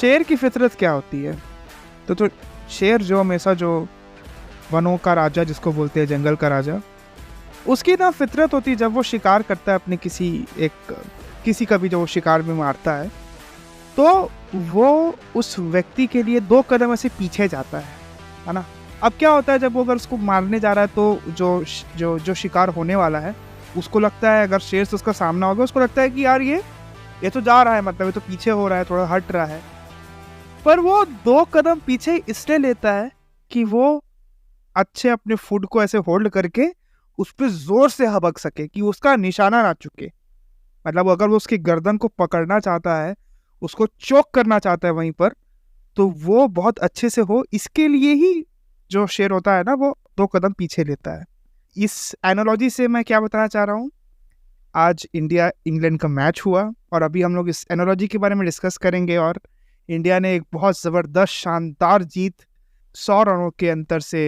शेर की फितरत क्या होती है? तो शेर जो हमेशा जो वनों का राजा जिसको बोलते हैं, जंगल का राजा, उसकी ना फितरत होती है जब वो शिकार करता है अपने किसी का भी जो वो शिकार में मारता है, तो वो उस व्यक्ति के लिए 2 कदम ऐसे पीछे जाता है ना। अब क्या होता है, जब वो अगर उसको मारने जा रहा है तो जो शिकार होने वाला है उसको लगता है, अगर शेर से उसका सामना होगा, उसको लगता है कि यार ये तो जा रहा है, मतलब ये तो पीछे हो रहा है, थोड़ा हट रहा है। पर वो 2 कदम पीछे इसलिए लेता है कि वो अच्छे अपने फुट को ऐसे होल्ड करके उस पर जोर से हबक सके कि उसका निशाना ना चुके। मतलब अगर वो उसकी गर्दन को पकड़ना चाहता है, उसको चोक करना चाहता है वहीं पर, तो वो बहुत अच्छे से हो। इसके लिए ही जो शेर होता है ना, वो 2 कदम पीछे लेता है। इस एनालॉजी से मैं क्या बताना चाह रहा हूँ, आज इंडिया इंग्लैंड का मैच हुआ और अभी हम लोग इस एनालॉजी के बारे में डिस्कस करेंगे। और इंडिया ने एक बहुत ज़बरदस्त शानदार जीत 100 रनों के अंतर से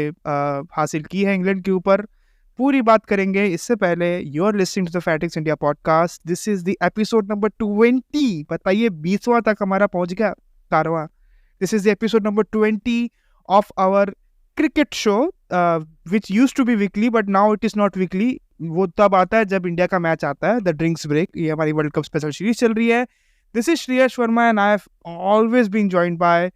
हासिल की है इंग्लैंड के ऊपर। पूरी बात करेंगे। इससे पहले you are listening to the Fanatics India podcast. This is the episode number 20। बताइए 20वां तक हमारा पहुंच गया कारवां। This is the episode number 20 of our cricket show which used to be weekly but now it is not weekly. वो तब आता है जब इंडिया का मैच आता है, द ड्रिंक्स ब्रेक। ये हमारी वर्ल्ड कप स्पेशल सीरीज चल रही है। This is Shreyas Verma and I have always been joined by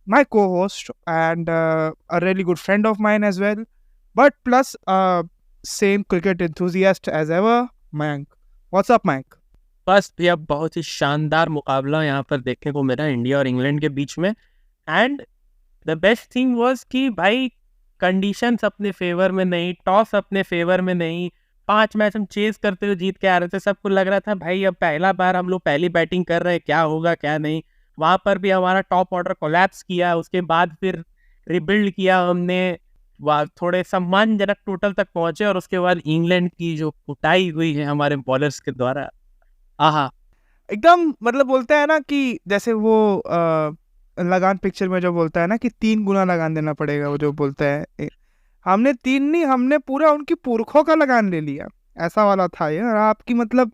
my co-host and a really good friend of mine as well, but plus same cricket enthusiast as ever, Mayank. What's up, Mayank? बस भैया बहुत ही शानदार मुकाबला यहाँ पर देखने को मिला इंडिया और इंग्लैंड के बीच में। And the best thing was कि भाई कंडीशंस अपने फेवर में नहीं, टॉस अपने फेवर में नहीं। 5 मैच हम चेस करते हुए जीत के आ रहे थे। सबको लग रहा था भाई अब पहला बार हम लोग पहली बैटिंग कर रहे हैं, क्या होगा क्या नहीं। वहाँ पर भी हमारा टॉप ऑर्डर कोलैप्स किया, उसके बाद फिर रिबिल्ड किया हमने, थोड़े सम्मानजनक टोटल तक पहुंचे और उसके बाद इंग्लैंड की जो कुटाई हुई है हमारे बॉलर्स के द्वारा, आहा एकदम मतलब बोलते हैं ना कि जैसे वो लगान पिक्चर में जो बोलता है ना कि 3 गुना लगान देना पड़ेगा, वो जो बोलता है, हमने 3 नहीं, हमने पूरा उनकी पुरखों का लगान ले लिया, ऐसा वाला था ये। और आपकी मतलब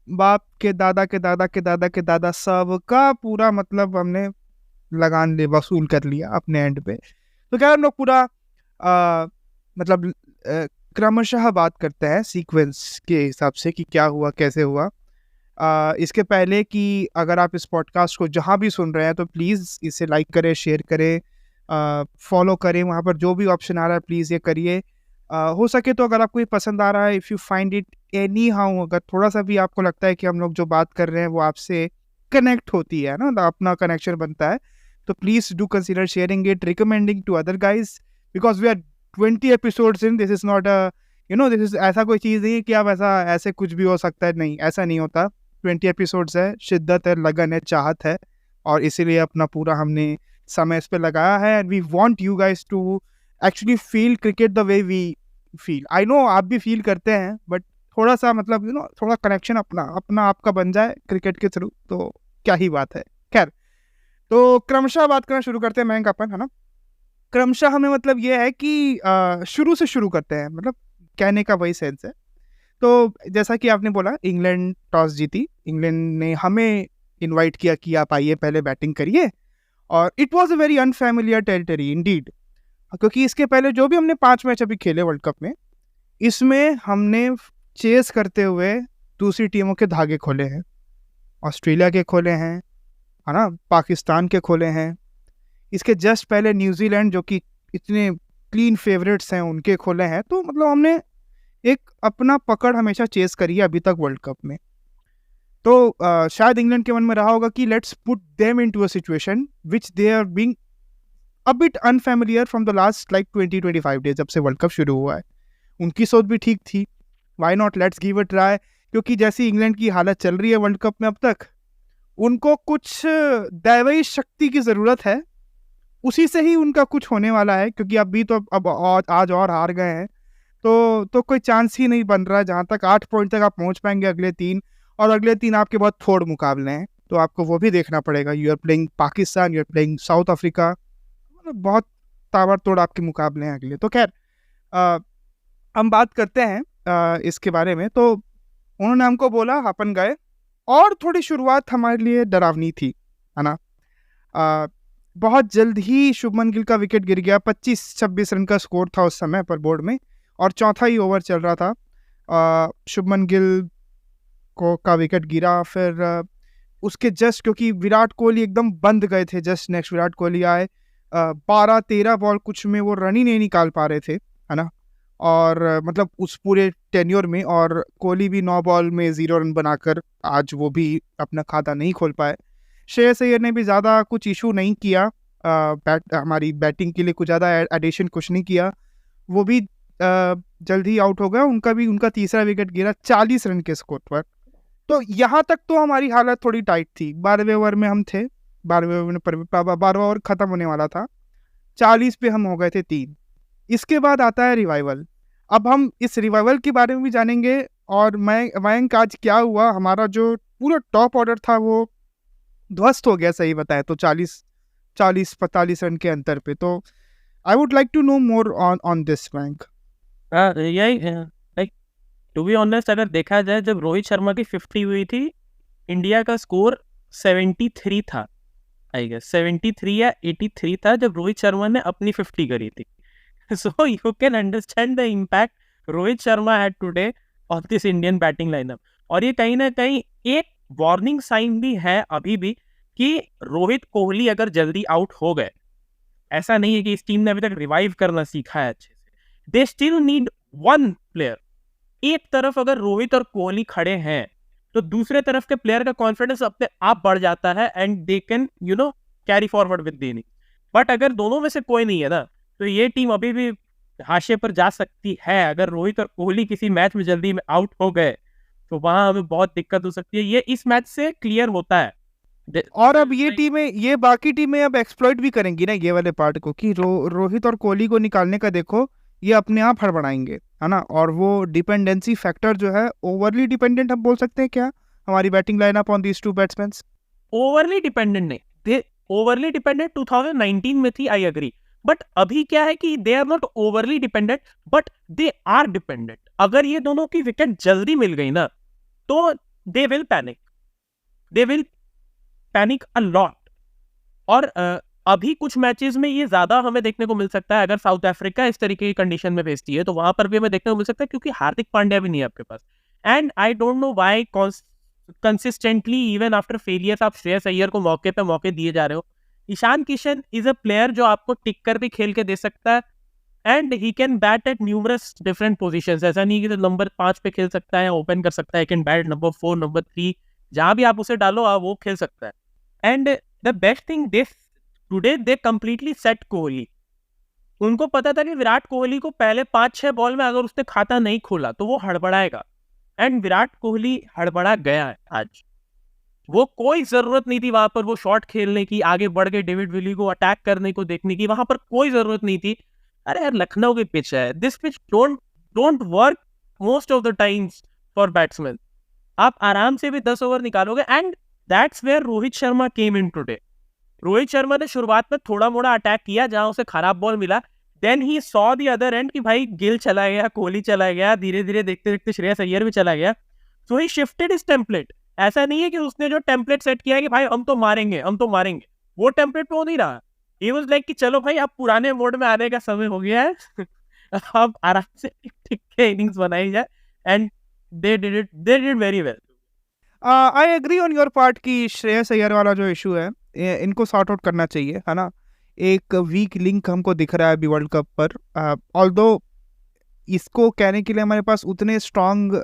बाप के दादा के दादा के दादा के दादा सबका पूरा मतलब हमने लगान ले वसूल कर लिया अपने एंड पे। तो क्या हम लोग पूरा मतलब क्रमशः बात करते हैं सीक्वेंस के हिसाब से कि क्या हुआ कैसे हुआ। इसके पहले कि अगर आप इस पॉडकास्ट को जहाँ भी सुन रहे हैं तो प्लीज़ इसे लाइक करें, शेयर करें, फॉलो करें। वहाँ पर जो भी ऑप्शन आ रहा है प्लीज़ ये करिए। हो सके तो अगर आपको ये पसंद आ रहा है, if you find it any how, अगर थोड़ा सा भी आपको लगता है कि हम लोग जो बात कर रहे हैं वो आपसे कनेक्ट होती है ना, अपना कनेक्शन बनता है, तो please do consider sharing it, recommending to other guys, because we are 20 episodes in. This is not this is ऐसा कोई चीज़ नहीं है कि आप ऐसे कुछ भी हो सकता है, नहीं, ऐसा नहीं होता। 20 एपिसोड्स है, शिद्दत है, लगन है, चाहत है, और इसीलिए अपना पूरा हमने समय इस पर लगाया है। And we want you guys to actually feel cricket the way we feel. I know आप भी फील करते हैं, बट थोड़ा सा मतलब थोड़ा कनेक्शन अपना आपका बन जाए क्रिकेट के थ्रू, तो क्या ही बात है। खैर, तो क्रमशः बात करना शुरू करते हैं मयंक अपन, है ना। क्रमशः हमें मतलब ये है कि शुरू से शुरू करते हैं, मतलब कहने का वही सेंस है। तो जैसा कि आपने बोला, इंग्लैंड टॉस जीती, इंग्लैंड ने हमें इनवाइट किया कि आप आइए पहले बैटिंग करिए, और it was a very unfamiliar territory Indeed, क्योंकि इसके पहले जो भी हमने 5 मैच अभी खेले वर्ल्ड कप में, इसमें हमने चेस करते हुए दूसरी टीमों के धागे खोले हैं। ऑस्ट्रेलिया के खोले हैं, है ना, पाकिस्तान के खोले हैं, इसके जस्ट पहले न्यूजीलैंड जो कि इतने क्लीन फेवरेट्स हैं उनके खोले हैं। तो मतलब हमने एक अपना पकड़ हमेशा चेस करी है अभी तक वर्ल्ड कप में। तो शायद इंग्लैंड के मन में रहा होगा कि let's put them into a situation which they are being a bit unfamiliar from the last like 20-25 days, जब से वर्ल्ड कप शुरू हुआ है। उनकी सोच भी ठीक थी, why not, let's give a try. क्योंकि जैसी इंग्लैंड की हालत चल रही है वर्ल्ड कप में अब तक, उनको कुछ दैवीय शक्ति की ज़रूरत है, उसी से ही उनका कुछ होने वाला है। क्योंकि अभी तो अब आज और हार गए हैं, तो कोई चांस ही नहीं बन रहा है। जहाँ तक 8 पॉइंट तक आप पहुँच पाएंगे अगले 3, और अगले 3 आपके बहुत फोड़ मुकाबले हैं, तो आपको वो भी देखना पड़ेगा। You are playing Pakistan, you are playing South Africa, मतलब बहुत ताबड़तोड़ आपके मुकाबले हैं अगले। तो खैर, हम बात करते हैं इसके बारे में। तो उन्होंने हमको बोला, अपन गए, और थोड़ी शुरुआत हमारे लिए डरावनी थी, है ना। बहुत जल्द ही शुभमन गिल का विकेट गिर गया। 25-26 रन का स्कोर था उस समय पर बोर्ड में, और चौथा ही ओवर चल रहा था। शुभमन गिल को का विकेट गिरा। फिर उसके जस्ट, क्योंकि विराट कोहली एकदम बंद गए थे, जस्ट नेक्स्ट विराट कोहली आए। 12-13 बॉल कुछ में वो रन ही नहीं निकाल पा रहे थे, है ना। और मतलब उस पूरे टेन्योर में, और कोहली भी 9 बॉल में 0 रन बनाकर आज वो भी अपना खाता नहीं खोल पाए। श्रेयस अय्यर ने भी ज़्यादा कुछ इशू नहीं किया, हमारी बैटिंग के लिए कुछ ज़्यादा एडिशन कुछ नहीं किया। वो भी जल्द ही आउट हो गया। उनका तीसरा विकेट गिरा 40 रन के स्कोर पर। तो यहाँ तक तो हमारी हालत थोड़ी टाइट थी। 12वें ओवर में हम थे, 12वां ओवर ख़त्म होने वाला था, 40 पे हम हो गए थे 3। इसके बाद आता है रिवाइवल। अब हम इस रिवाइवल के बारे में भी जानेंगे। और मयंक, आज क्या हुआ, हमारा जो पूरा टॉप ऑर्डर था वो ध्वस्त हो गया, सही बताए तो 40-45 रन के अंतर पे। तो I would like to know more on this, Mayank. यही लाइक टू बी ऑनेस्ट, अगर देखा जाए जब रोहित शर्मा की 50 हुई थी, इंडिया का स्कोर 73 था, आई गेस 73 या 83 था जब रोहित शर्मा ने अपनी 50 करी थी। So you can understand the impact Rohit Sharma had today on this Indian batting lineup. और ये कहीं ना कहीं एक वार्निंग साइन भी है अभी भी कि रोहित कोहली अगर जल्दी आउट हो गए, ऐसा नहीं है कि इस टीम ने अभी तक रिवाइव करना सीखा है अच्छे से, they still need one player. एक तरफ अगर रोहित और कोहली खड़े हैं तो दूसरे तरफ के प्लेयर का कॉन्फिडेंस अपने आप बढ़ जाता है and they can carry forward with the inning. But अगर दोनों में से कोई नहीं है ना, तो ये टीम अभी भी हाशिए पर जा सकती है। अगर रोहित और कोहली किसी मैच में जल्दी में आउट हो गए तो वहां हमें बहुत दिक्कत हो सकती है। ये इस मैच से क्लियर होता है। और अब ये बाकी टीमें अब एक्सप्लॉइट भी करेंगी ना ये वाले पार्ट को, कि रोहित और कोहली को निकालने का देखो, ये अपने आप हड़बड़ाएंगे, है ना। और वो डिपेंडेंसी फैक्टर जो है, ओवरली डिपेंडेंट हम बोल सकते हैं क्या हमारी batting lineup on these two batsman? Overly dependent नहीं, दे ओवरली डिपेंडेंट 2019 में थी, आई एग्री। बट अभी क्या है कि they are not overly dependent, but they are dependent. अगर ये दोनों की विकेट जल्दी मिल गई ना तो they will panic a lot. और अभी कुछ मैचेस में ये ज्यादा हमें देखने को मिल सकता है। अगर साउथ अफ्रीका इस तरीके की कंडीशन में भेजती है तो वहां पर भी हमें देखने को मिल सकता है, क्योंकि हार्दिक पांड्या भी नहीं है आपके पास। And I don't know why consistently even after failures आप श्रेयस अय्यर को मौके दिए जा रहे हो। Ishan Kishan is a player जो आपको टिक कर भी खेल के दे सकता है, and he can bat at numerous different positions. ऐसा नहीं कि तो नंबर 5 पे खेल सकता है, ओपन कर सकता है, कैन बैट नंबर 4, नंबर 3, जहां भी आप उसे डालो वो खेल सकता है। And the best thing this today, they completely set Kohli. उनको पता था कि विराट कोहली को पहले 5-6 बॉल में अगर उसने खाता नहीं खोला तो वो हड़बड़ाएगा, एंड विराट कोहली हड़बड़ा गया है आज। वो कोई जरूरत नहीं थी वहां पर वो शॉट खेलने की, आगे बढ़ के डेविड विली को अटैक करने को देखने की, वहां पर कोई जरूरत नहीं थी। अरे यार, लखनऊ की पिच है, this pitch don't work most of the times for batsman. आप आराम से भी 10 ओवर निकालोगे, and that's where Rohit Sharma came in today. Rohit Sharma ने शुरुआत में थोड़ा मोड़ा अटैक किया जहां उसे खराब बॉल मिला, then he saw the other end कि भाई गिल चला गया, कोहली चला गया, धीरे धीरे देखते देखते श्रेयस अय्यर भी चला गया। सो ही शिफ्टेड इस टेम्पलेट। ऐसा नहीं है कि उसने जो टेम्पलेट सेट किया है कि भाई हम तो मारेंगे, वो टेम्पलेट पे हो नहीं रहा। ही वाज लाइक कि चलो भाई अब पुराने मोड में आने का समय हो गया है अब आराम से टिक के इनिंग्स बनाई जाए, and they did very well. I agree on your part कि श्रेयस अय्यर वाला जो इशू है, इनको सॉर्ट आउट करना चाहिए, है ना। एक वीक लिंक हमको दिख रहा है अभी वर्ल्ड कप पर। ऑल्दो इसको कहने के लिए हमारे पास उतने स्ट्रॉन्ग,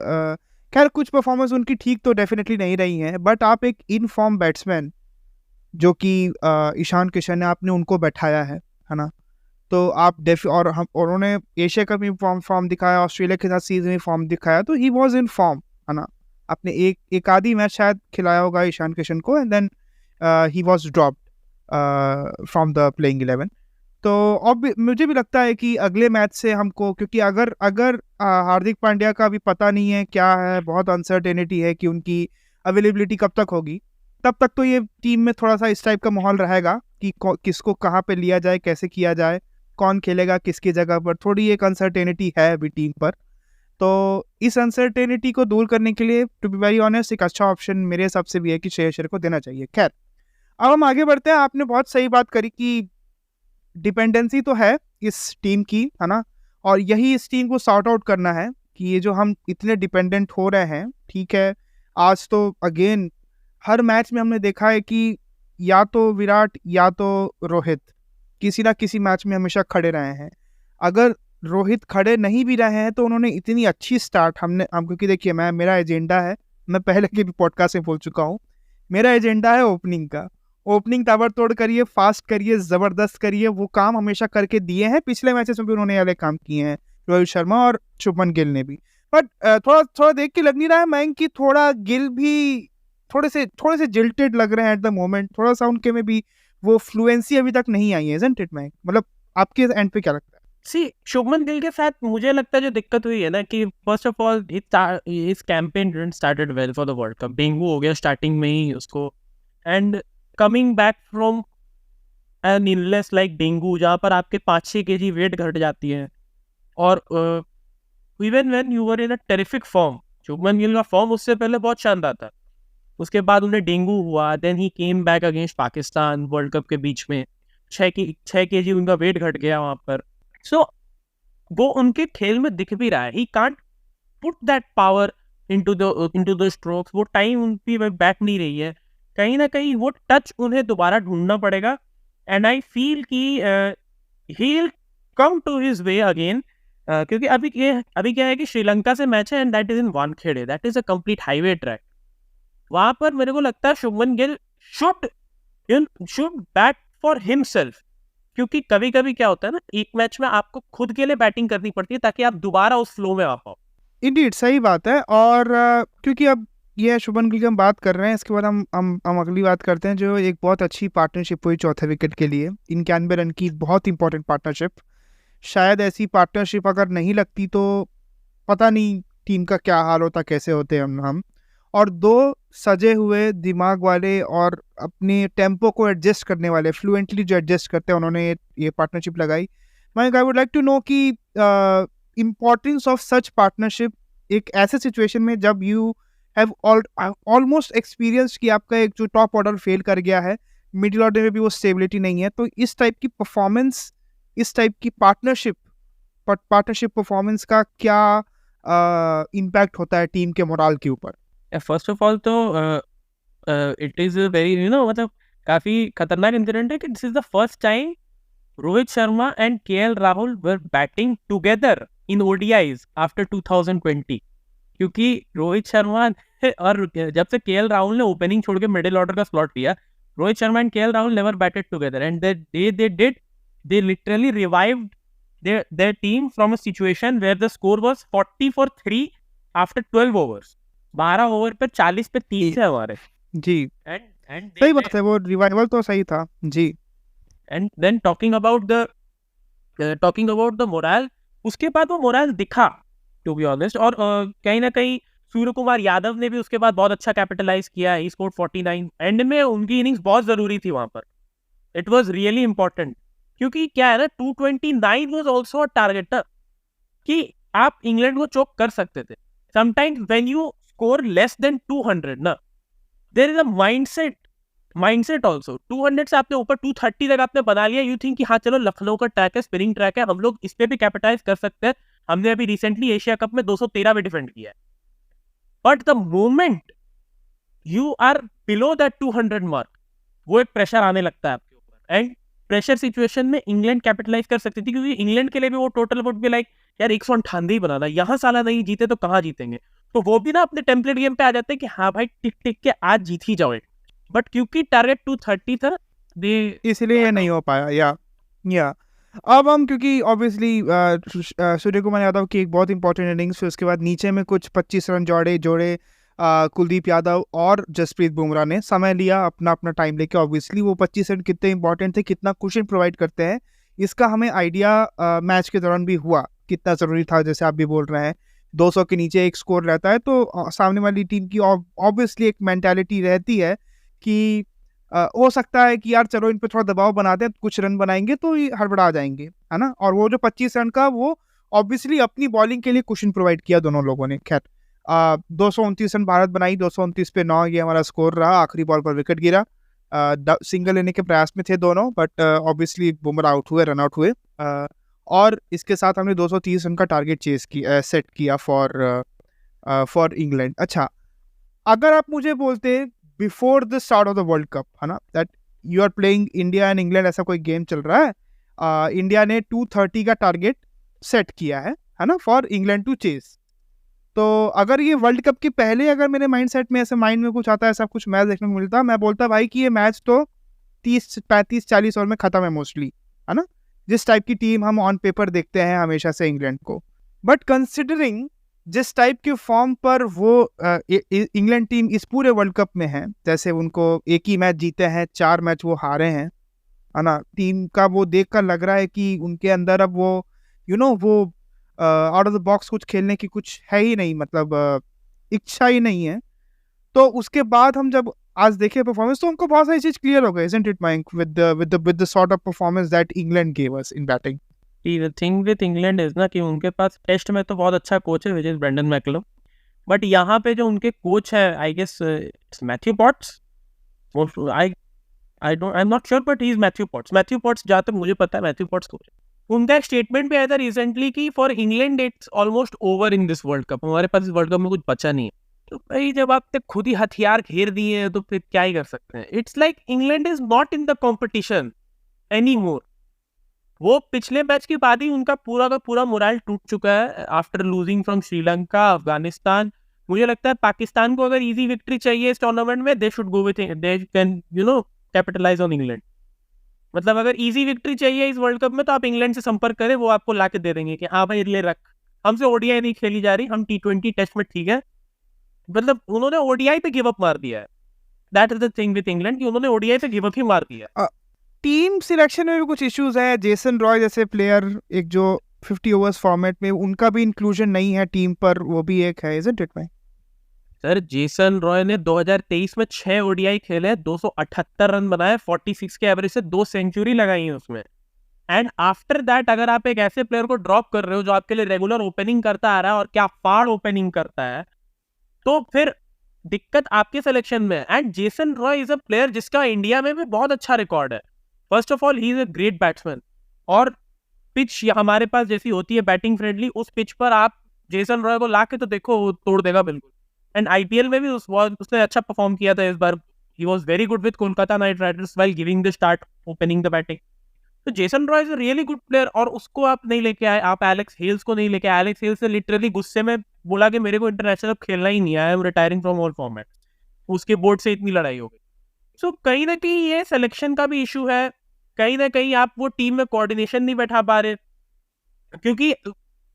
खैर कुछ परफॉर्मेंस उनकी ठीक तो डेफिनेटली नहीं रही है, बट आप एक इन फॉर्म बैट्समैन जो कि ईशान किशन है, आपने उनको बैठाया है ना। तो आप और उन्होंने एशिया कप में फॉर्म दिखाया, ऑस्ट्रेलिया के साथ सीरीज में फॉर्म दिखाया, तो ही वॉज इन फॉर्म, है ना। आपने एक आधी मैच शायद खिलाया होगा ईशान किशन को, and then he was dropped from the playing 11। तो अब मुझे भी लगता है कि अगले मैच से हमको, क्योंकि अगर हार्दिक पांड्या का भी पता नहीं है क्या है, बहुत अनसर्टेनिटी है कि उनकी अवेलेबिलिटी कब तक होगी, तब तक तो ये टीम में थोड़ा सा इस टाइप का माहौल रहेगा कि किसको कहाँ पे लिया जाए, कैसे किया जाए, कौन खेलेगा किसकी जगह पर, थोड़ी एक अनसर्टेनिटी है अभी टीम पर। तो इस अनसर्टेनिटी को दूर करने के लिए, टू बी वेरी ऑनेस्ट, एक अच्छा ऑप्शन मेरे हिसाब से भी है कि श्रेयस अय्यर को देना चाहिए। खैर, अब हम आगे बढ़ते हैं। आपने बहुत सही बात करी कि डिपेंडेंसी तो है इस टीम की, है ना, और यही इस टीम को सॉर्ट आउट करना है कि ये जो हम इतने डिपेंडेंट हो रहे हैं, ठीक है, आज तो अगेन हर मैच में हमने देखा है कि या तो विराट या तो रोहित किसी ना किसी मैच में हमेशा खड़े रहे हैं। अगर रोहित खड़े नहीं भी रहे हैं तो उन्होंने इतनी अच्छी स्टार्ट हम क्योंकि देखिए मेरा एजेंडा है, मैं पहले के भी पॉडकास्ट में बोल चुका हूँ, मेरा एजेंडा है ओपनिंग का। ओपनिंग ताबड़तोड़ करिए, फास्ट करिए, जबरदस्त करिए, वो काम हमेशा करके दिए हैं। पिछले मैचेस में भी उन्होंने वाले काम किए हैं, रोहित शर्मा और शुभमन गिल ने भी। बट थोड़ा थोड़ा देख के लग नहीं रहा है मैंग कि थोड़ा गिल भी थोड़े से जिल्टेड लग रहे हैं एट द मोमेंट। थोड़ा सा उनके में भी वो फ्लुएंसी अभी तक नहीं आई है, इजंट इट मैंग? मतलब आपके एंड पे क्या लगता है? सी शुभमन गिल के साथ मुझे लगता है जो दिक्कत हुई है ना कि first of all his campaign didn't started well for the world cup. Dengue हो गया स्टार्टिंग में ही उसको, and coming back from an illness like dengue जहाँ पर आपके 5-6 kg वेट घट जाती है, और even when you were in a terrific form, Shubman Gill का फॉर्म उससे पहले बहुत शानदार था, उसके बाद उन्हें डेंगू हुआ, then he came back against Pakistan world cup के बीच में, 6 kg उनका वेट घट गया वहाँ पर। सो वो उनके खेल में दिख भी रहा है, he can't put that power into the strokes, वो टाइम उनकी बैक नहीं रही है, कहीं ना कहीं वो टच उन्हें दोबारा ढूंढना पड़ेगा। एंड आई फील कि he will come to his way again, क्योंकि अभी क्या है कि श्रीलंका से मैच है and that is in Wankhede, that is a complete highway track. वहां पर मेरे को लगता है Shubman Gill should bat for himself, क्योंकि कभी कभी क्या होता है ना, एक मैच में आपको खुद के लिए बैटिंग करनी पड़ती है ताकि आप दोबारा उस फ्लो में आ पाओ। इंडीड सही बात है। और क्योंकि अब ये शुभमन गिल की हम बात कर रहे हैं, इसके बाद हम अगली बात करते हैं जो एक बहुत अच्छी पार्टनरशिप हुई चौथे विकेट के लिए, 91 रन की बहुत इंपॉर्टेंट पार्टनरशिप। शायद ऐसी पार्टनरशिप अगर नहीं लगती तो पता नहीं टीम का क्या हाल होता, कैसे होते हम। और दो सजे हुए दिमाग वाले और अपने टेम्पो को एडजस्ट करने वाले, फ्लुएंटली जो एडजस्ट करते हैं, उन्होंने ये पार्टनरशिप लगाई। मैं I would like to know कि इम्पोर्टेंस ऑफ सच पार्टनरशिप एक ऐसे सिचुएशन में जब यू हैव ऑलमोस्ट एक्सपीरियंस कि आपका एक जो टॉप ऑर्डर फेल कर गया है, मिडिल ऑर्डर में भी वो स्टेबिलिटी नहीं है, तो इस टाइप की परफॉर्मेंस, इस टाइप की पार्टनरशिप परफॉर्मेंस का क्या इम्पैक्ट होता है टीम के मोराल के ऊपर? फर्स्ट ऑफ ऑल तो इट इज वेरी मतलब काफी खतरनाक इंसिडेंट है कि this is the first time Rohit Sharma and KL Rahul were batting together in ODIs after 2020, क्योंकि रोहित शर्मा और जब से केएल राहुल ने ओपनिंग छोड़ के मिडिल ऑर्डर का स्लॉट लिया, Rohit Sharma and KL Rahul never batted together, and they literally revived their team from a situation where the score was 40 for 3 after 12 overs. 12 over पे 40 पे 3 है हमारे जी। एंड सही बात है, वो रिवाइवल तो सही था जी। And then talking about the moral, उसके बाद वो मोरल दिखा टू बी ऑनेस्ट, और कहीं ना कहीं सूर्य कुमार यादव ने भी उसके बाद बहुत अच्छा कैपिटलाइज किया, ही स्कोर्ड 49, एंड में उनकी इनिंग्स बहुत जरूरी थी वहां पर, इट वाज रियली इंपॉर्टेंट, क्योंकि क्या है ना 229 वाज आल्सो अ टारगेट कि आप इंग्लैंड को चोक कर सकते थे। Sometimes when you score less than 200 ना, there is a mindset also, 200 से आपने ऊपर 230 तक आपने बना लिया, यू थिंक कि हाँ चलो लखनऊ का ट्रैक है, स्पिनिंग ट्रैक है, हम लोग इस पे भी कैपिटलाइज कर सकते हैं, हमने अभी रिसेंटली एशिया कप में 213 पे डिफेंड किया है। But the moment you are below that 200 mark, वो एक प्रेशर आने लगता है आपके ऊपर, एंड प्रेशर सिचुएशन में इंग्लैंड कैपिटलाइज कर सकती थी, क्योंकि इंग्लैंड के लिए भी वो टोटल वुड बी लाइक यार 198 ही बनाना, यहाँ साला नहीं जीते तो कहाँ जीतेंगे, तो वो भी ना अपने टेम्पलेट गेम पे आ जाते हैं कि हाँ भाई टिक टिक के आज जीत ही जाओ, बट क्योंकि टारगेट 230 था इसलिए ये नहीं हो पाया। या अब हम क्योंकि ऑब्वियसली सूर्य कुमार यादव की एक बहुत इंपॉर्टेंट इनिंग्स, फिर उसके बाद नीचे में कुछ 25 रन जोड़े कुलदीप यादव और जसप्रीत बुमराह ने समय लिया, अपना टाइम लेके। ऑब्वियसली वो 25 रन कितने इंपॉर्टेंट थे, कितना कुशन प्रोवाइड करते हैं, इसका हमें आइडिया मैच के दौरान भी हुआ कितना ज़रूरी था। जैसे आप भी बोल रहे हैं 200 के नीचे एक स्कोर रहता है तो सामने वाली टीम की ऑब्वियसली एक मेंटालिटी रहती है कि हो सकता है कि यार चलो इन पे थोड़ा दबाव बनाते हैं, कुछ रन बनाएंगे तो ये हड़बड़ा जाएंगे, है ना। और वो जो 25 रन का वो ऑब्वियसली अपनी बॉलिंग के लिए कुशन प्रोवाइड किया दोनों लोगों ने। खैर 229 रन भारत बनाई, 229 पे 9 ये हमारा स्कोर रहा, आखिरी बॉल पर विकेट गिरा, सिंगल लेने के प्रयास में थे दोनों, बट ऑब्वियसली बुमराह आउट हुए, रन आउट हुए। और इसके साथ हमने 230 रन का टारगेट सेट किया फॉर इंग्लैंड। अच्छा, अगर आप मुझे बोलते before the start of the world cup, है ना, that you are playing India and England, ऐसा कोई गेम चल रहा है, इंडिया ने 230 का टारगेट सेट किया है ना, फॉर इंग्लैंड टू चेस। तो अगर ये वर्ल्ड कप के पहले अगर मेरे माइंड में ऐसे माइंड में कुछ आता है, ऐसा कुछ मैच देखने को मिलता, मैं बोलता भाई कि ये मैच तो 30-35-40 ओवर में खत्म है मोस्टली, है ना, जिस टाइप की टीम हम ऑन पेपर देखते हैं हमेशा से इंग्लैंड को। बट कंसिडरिंग जिस टाइप के फॉर्म पर वो इंग्लैंड टीम इस पूरे वर्ल्ड कप में है, जैसे उनको एक ही मैच जीते हैं, 4 मैच वो हारे हैं, है ना, टीम का वो देखकर लग रहा है कि उनके अंदर अब वो वो आउट ऑफ द बॉक्स कुछ खेलने की कुछ है ही नहीं, मतलब इच्छा ही नहीं है। तो उसके बाद हम जब आज देखे परफॉर्मेंस, तो हमको बहुत सारी चीज क्लियर हो गई, isn't it, Mayank, with the sort of performance that England gave us in batting. The thing with England is ना कि उनके पास टेस्ट में तो बहुत अच्छा कोच है, which is Brendon McCullum, but यहाँ पे जो उनके कोच है, I guess Matthew Potts, I am not sure, but he is Matthew Potts, जहाँ तक मुझे पता है मैथ्यू पॉट्स कोच है। उनका एक स्टेटमेंट भी आया था रिसेंटली कि for England it's almost over in this world cup, हमारे पास इस वर्ल्ड कप में कुछ बचा नहीं है। तो भाई जब आप तक खुद ही हथियार घेर दिए हैं तो फिर क्या ही कर सकते हैं। It's like England is not in the competition any more. वो पिछले मैच के बाद ही उनका पूरा का पूरा मोरल टूट चुका है after losing from Sri Lanka, Afghanistan. मुझे लगता है पाकिस्तान को अगर इजी विक्ट्री चाहिए इस टूर्नामेंट में, they should go with, they can capitalize on England. मतलब अगर इजी विक्ट्री चाहिए इस वर्ल्ड कप में तो आप इंग्लैंड से संपर्क करें, वो आपको ला के दे देंगे कि हाँ भाई ले रख, हमसे ओडीआई नहीं खेली जा रही, हम T20 टेस्ट में ठीक है। मतलब उन्होंने ओडीआई पे गिव अप मार दिया है। That is the thing with England कि उन्होंने ओडीआई पे गिव अप ही मार दिया। टीम सिलेक्शन में भी कुछ इश्यूज है। जेसन रॉय जैसे प्लेयर, एक जो 50 ओवर्स फॉर्मेट में, उनका भी इंक्लूजन नहीं है टीम पर, वो भी एक है, isn't it, भाई? सर जेसन रॉय ने 2023 में 6 ओडीआई खेले, 278 रन बनाए, 46 के एवरेज से 2 सेंचुरी लगाई है उसमें। एंड आफ्टर दैट अगर आप एक ऐसे प्लेयर को ड्रॉप कर रहे हो जो आपके लिए रेगुलर ओपनिंग करता आ रहा है और क्या फाड़ ओपनिंग करता है, तो फिर दिक्कत आपके सिलेक्शन में है। And Jason Roy is a player जिसका इंडिया में भी बहुत अच्छा रिकॉर्ड है। First of all he is a great batsman, और पिच हमारे पास जैसी होती है बैटिंग फ्रेंडली, उस पिच पर आप जेसन रॉय को ला के तो देखो, वो तोड़ देगा बिल्कुल। एंड आईपीएल में भी उसने अच्छा परफॉर्म किया था इस बार। He was very good with Kolkata Knight Riders while giving the start, opening the batting. तो Jason Roy is a really good player, और उसको आप नहीं लेके आए, आप एलेक्स हेल्स को नहीं लेके आए। एलेक्स हेल्स ने लिटरली गुस्से में बोला कि मेरे को इंटरनेशनल खेलना ही नहीं है, I am retiring from all format. उसके बोर्ड से इतनी लड़ाई हो गई। सो कहीं ना कहीं ये सिलेक्शन का भी इशू है, कहीं ना कहीं आप वो टीम में कोऑर्डिनेशन नहीं बैठा पा रहे। क्योंकि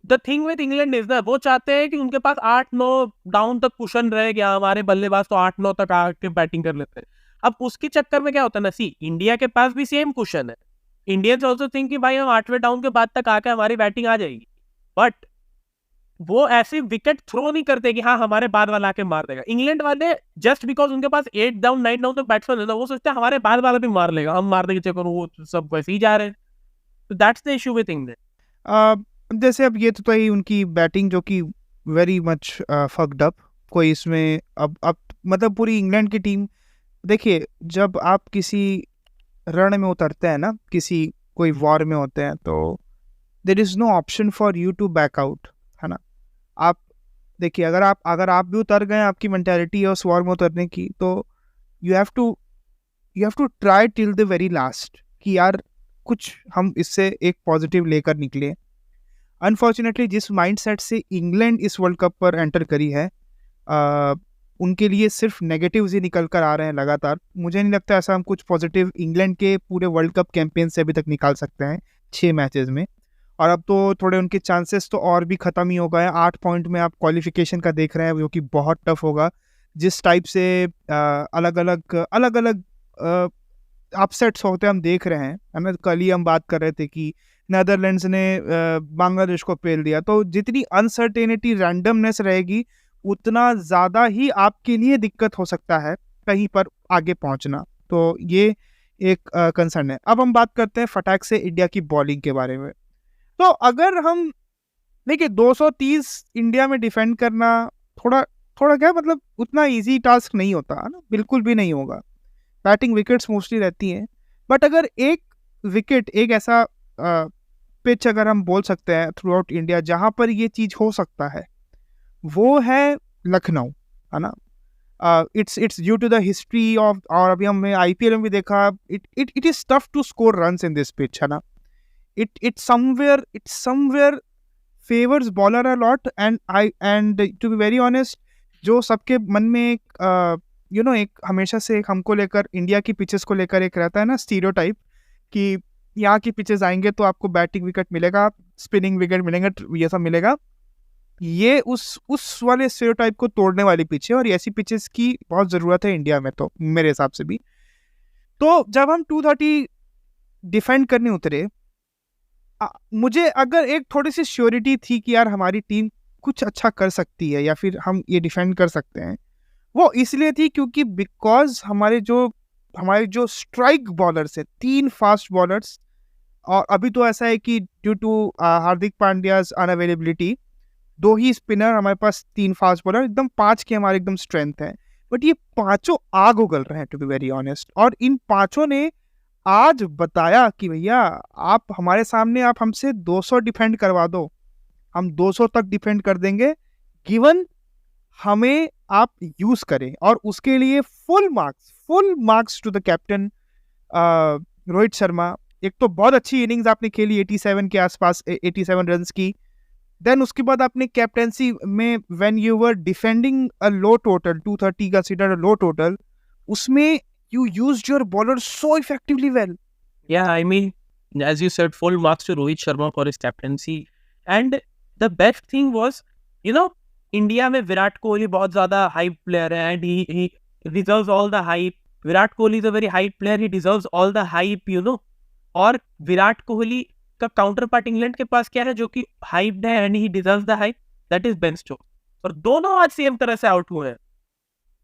the thing with England is ना, वो चाहते हैं कि उनके पास 8-9 डाउन तक कुशन रहे, कि हमारे बल्लेबाज तो 8-9 तक आके बैटिंग कर लेते हैं। अब उसके चक्कर में क्या होता है ना, सी इंडिया के पास भी सेम कुशन है। इंडियंस ऑल्सो थिंक कि भाई हम 8वें डाउन के बाद तक आके हमारी बैटिंग आ जाएगी, बट वो ऐसे विकेट थ्रो नहीं करते कि हाँ हमारे बाद वाला आके मार देगा। इंग्लैंड वाले जस्ट बिकॉज उनके पास 8 डाउन 9 डाउन तक बैट्समैन है ना, वो सोचते हैं हमारे बाद वाला भी मार लेगा, हम मार देंगे चक्कर, वो सब वैसे ही जा रहे हैं। तो that's the issue with England. जैसे अब ये तो ही उनकी बैटिंग जो कि वेरी मच फक्ड अप, कोई इसमें अब मतलब पूरी इंग्लैंड की टीम, देखिए जब आप किसी रण में उतरते हैं ना, किसी कोई वॉर में होते हैं, तो there is no option for you to back out, है ना। आप देखिए, अगर आप भी उतर गए, आपकी मेंटालिटी है उस वॉर में उतरने की, तो you have to try till the very last कि यार कुछ हम इससे एक पॉजिटिव लेकर निकले। अनफॉर्चुनेटली जिस माइंडसेट से इंग्लैंड इस वर्ल्ड कप पर एंटर करी है, उनके लिए सिर्फ नेगेटिव्स ही निकल कर आ रहे हैं लगातार। मुझे नहीं लगता ऐसा हम कुछ पॉजिटिव इंग्लैंड के पूरे वर्ल्ड कप कैंपेन से अभी तक निकाल सकते हैं 6 मैचेस में। और अब तो थोड़े उनके चांसेस तो और भी ख़त्म ही हो गए। 8 पॉइंट में आप क्वालिफिकेशन का देख रहे हैं, जो कि बहुत टफ होगा। जिस टाइप से अलग अलग अपसेट्स होते हम देख रहे हैं, है ना। कल ही हम बात कर रहे थे कि नेदरलैंड्स ने बांग्लादेश को पेल दिया। तो जितनी अनसर्टेनिटी, रैंडमनेस रहेगी, उतना ज़्यादा ही आपके लिए दिक्कत हो सकता है कहीं पर आगे पहुंचना। तो ये एक कंसर्न है। अब हम बात करते हैं फटाक से इंडिया की बॉलिंग के बारे में। तो अगर हम देखिए 230 इंडिया में डिफेंड करना थोड़ा क्या मतलब उतना इजी टास्क नहीं होता है ना, बिल्कुल भी नहीं होगा। बैटिंग विकेट्स मोस्टली रहती हैं, बट अगर एक विकेट, एक ऐसा पिच अगर हम बोल सकते हैं थ्रू आउट इंडिया जहाँ पर ये चीज़ हो सकता है, वो है लखनऊ, है ना। It's due to the history of, और अभी हमने आईपीएल में भी देखा, it is tough to score runs in this pitch, है ना। It somewhere favours bowler a lot, and to be very honest, जो सबके मन में एक एक हमेशा से एक हमको लेकर, इंडिया की पिचेस को लेकर एक रहता है ना स्टीरियोटाइप, कि यहाँ की पिचेस आएंगे तो आपको बैटिंग विकेट मिलेगा, स्पिनिंग विकेट मिलेंगे, ये सब मिलेगा। ये उस वाले स्टीरियोटाइप को तोड़ने वाली पिच है, और ऐसी पिचेस की बहुत ज़रूरत है इंडिया में, तो मेरे हिसाब से भी। तो जब हम 230 डिफेंड करने उतरे, मुझे अगर एक थोड़ी सी श्योरिटी थी कि यार हमारी टीम कुछ अच्छा कर सकती है या फिर हम ये डिफेंड कर सकते हैं, वो इसलिए थी क्योंकि बिकॉज हमारे जो स्ट्राइक बॉलर्स है, 3 फास्ट बॉलर्स, और अभी तो ऐसा है कि due to Hardik Pandya's unavailability 2 ही स्पिनर हमारे पास, 3 फास्ट बॉलर, एकदम 5 की हमारी एकदम स्ट्रेंथ है। बट ये पांचों आग उगल रहे हैं, टू बी वेरी ऑनेस्ट, और इन पांचों ने आज बताया कि भैया आप हमारे सामने, आप हमसे 200 डिफेंड करवा दो, हम 200 तक डिफेंड कर देंगे, गिवन हमें आप यूज करें। और उसके लिए full marks to the captain Rohit Sharma. एक तो बहुत अच्छी इनिंग्स आपने खेली 87 के आसपास, 87 रन्स की। देन उसके बाद आपने कैप्टेंसी में when you were defending a low total, 230 consider a low total, उसमें you used your bowler so effectively well. Yeah, I mean, as you said, full marks to Rohit Sharma for his captaincy. And the best thing was, India में विराट कोहली बहुत ज़्यादा hype player है, and he deserves all the hype. Virat Kohli is a very hype player, he deserves all the hype, और विराट कोहली का counter part England के पास क्या है जो कि hyped है, and he deserves the hype, that is Ben Stokes. और दोनों आज सेम तरह से आउट हुए हैं,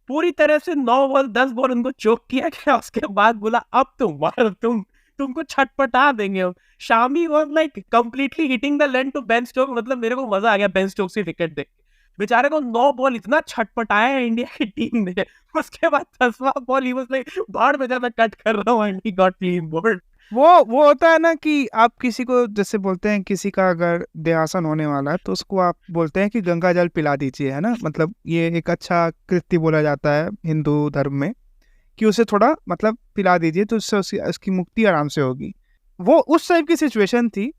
पूरी तरह से 9 बॉल 10 बॉल उनको चोक किया गया, उसके बाद बोला अब तुम मारो, तुमको छटपटा देंगे हम। Shami was like completely hitting the length to Ben Stokes, मतलब मेरे को मजा आ गया बेन स्टोक्स की विकेट देख के, बेचारे को 9 बॉल इतना छटपटाया है इंडिया की टीम ने। उसके बाद 10वां बॉल ही वाज लाइक बाहर में जाना कट कर रहा हूं, and he got clean bowled. वो होता है ना कि आप किसी को, जैसे बोलते हैं किसी का अगर देहासन होने वाला है तो उसको आप बोलते हैं कि गंगा जल पिला दीजिए, है ना। मतलब ये एक अच्छा कृत्य बोला जाता है हिंदू धर्म में, कि उसे थोड़ा मतलब पिला दीजिए तो उससे उसकी मुक्ति आराम से होगी। वो उस टाइप की सिचुएशन थी,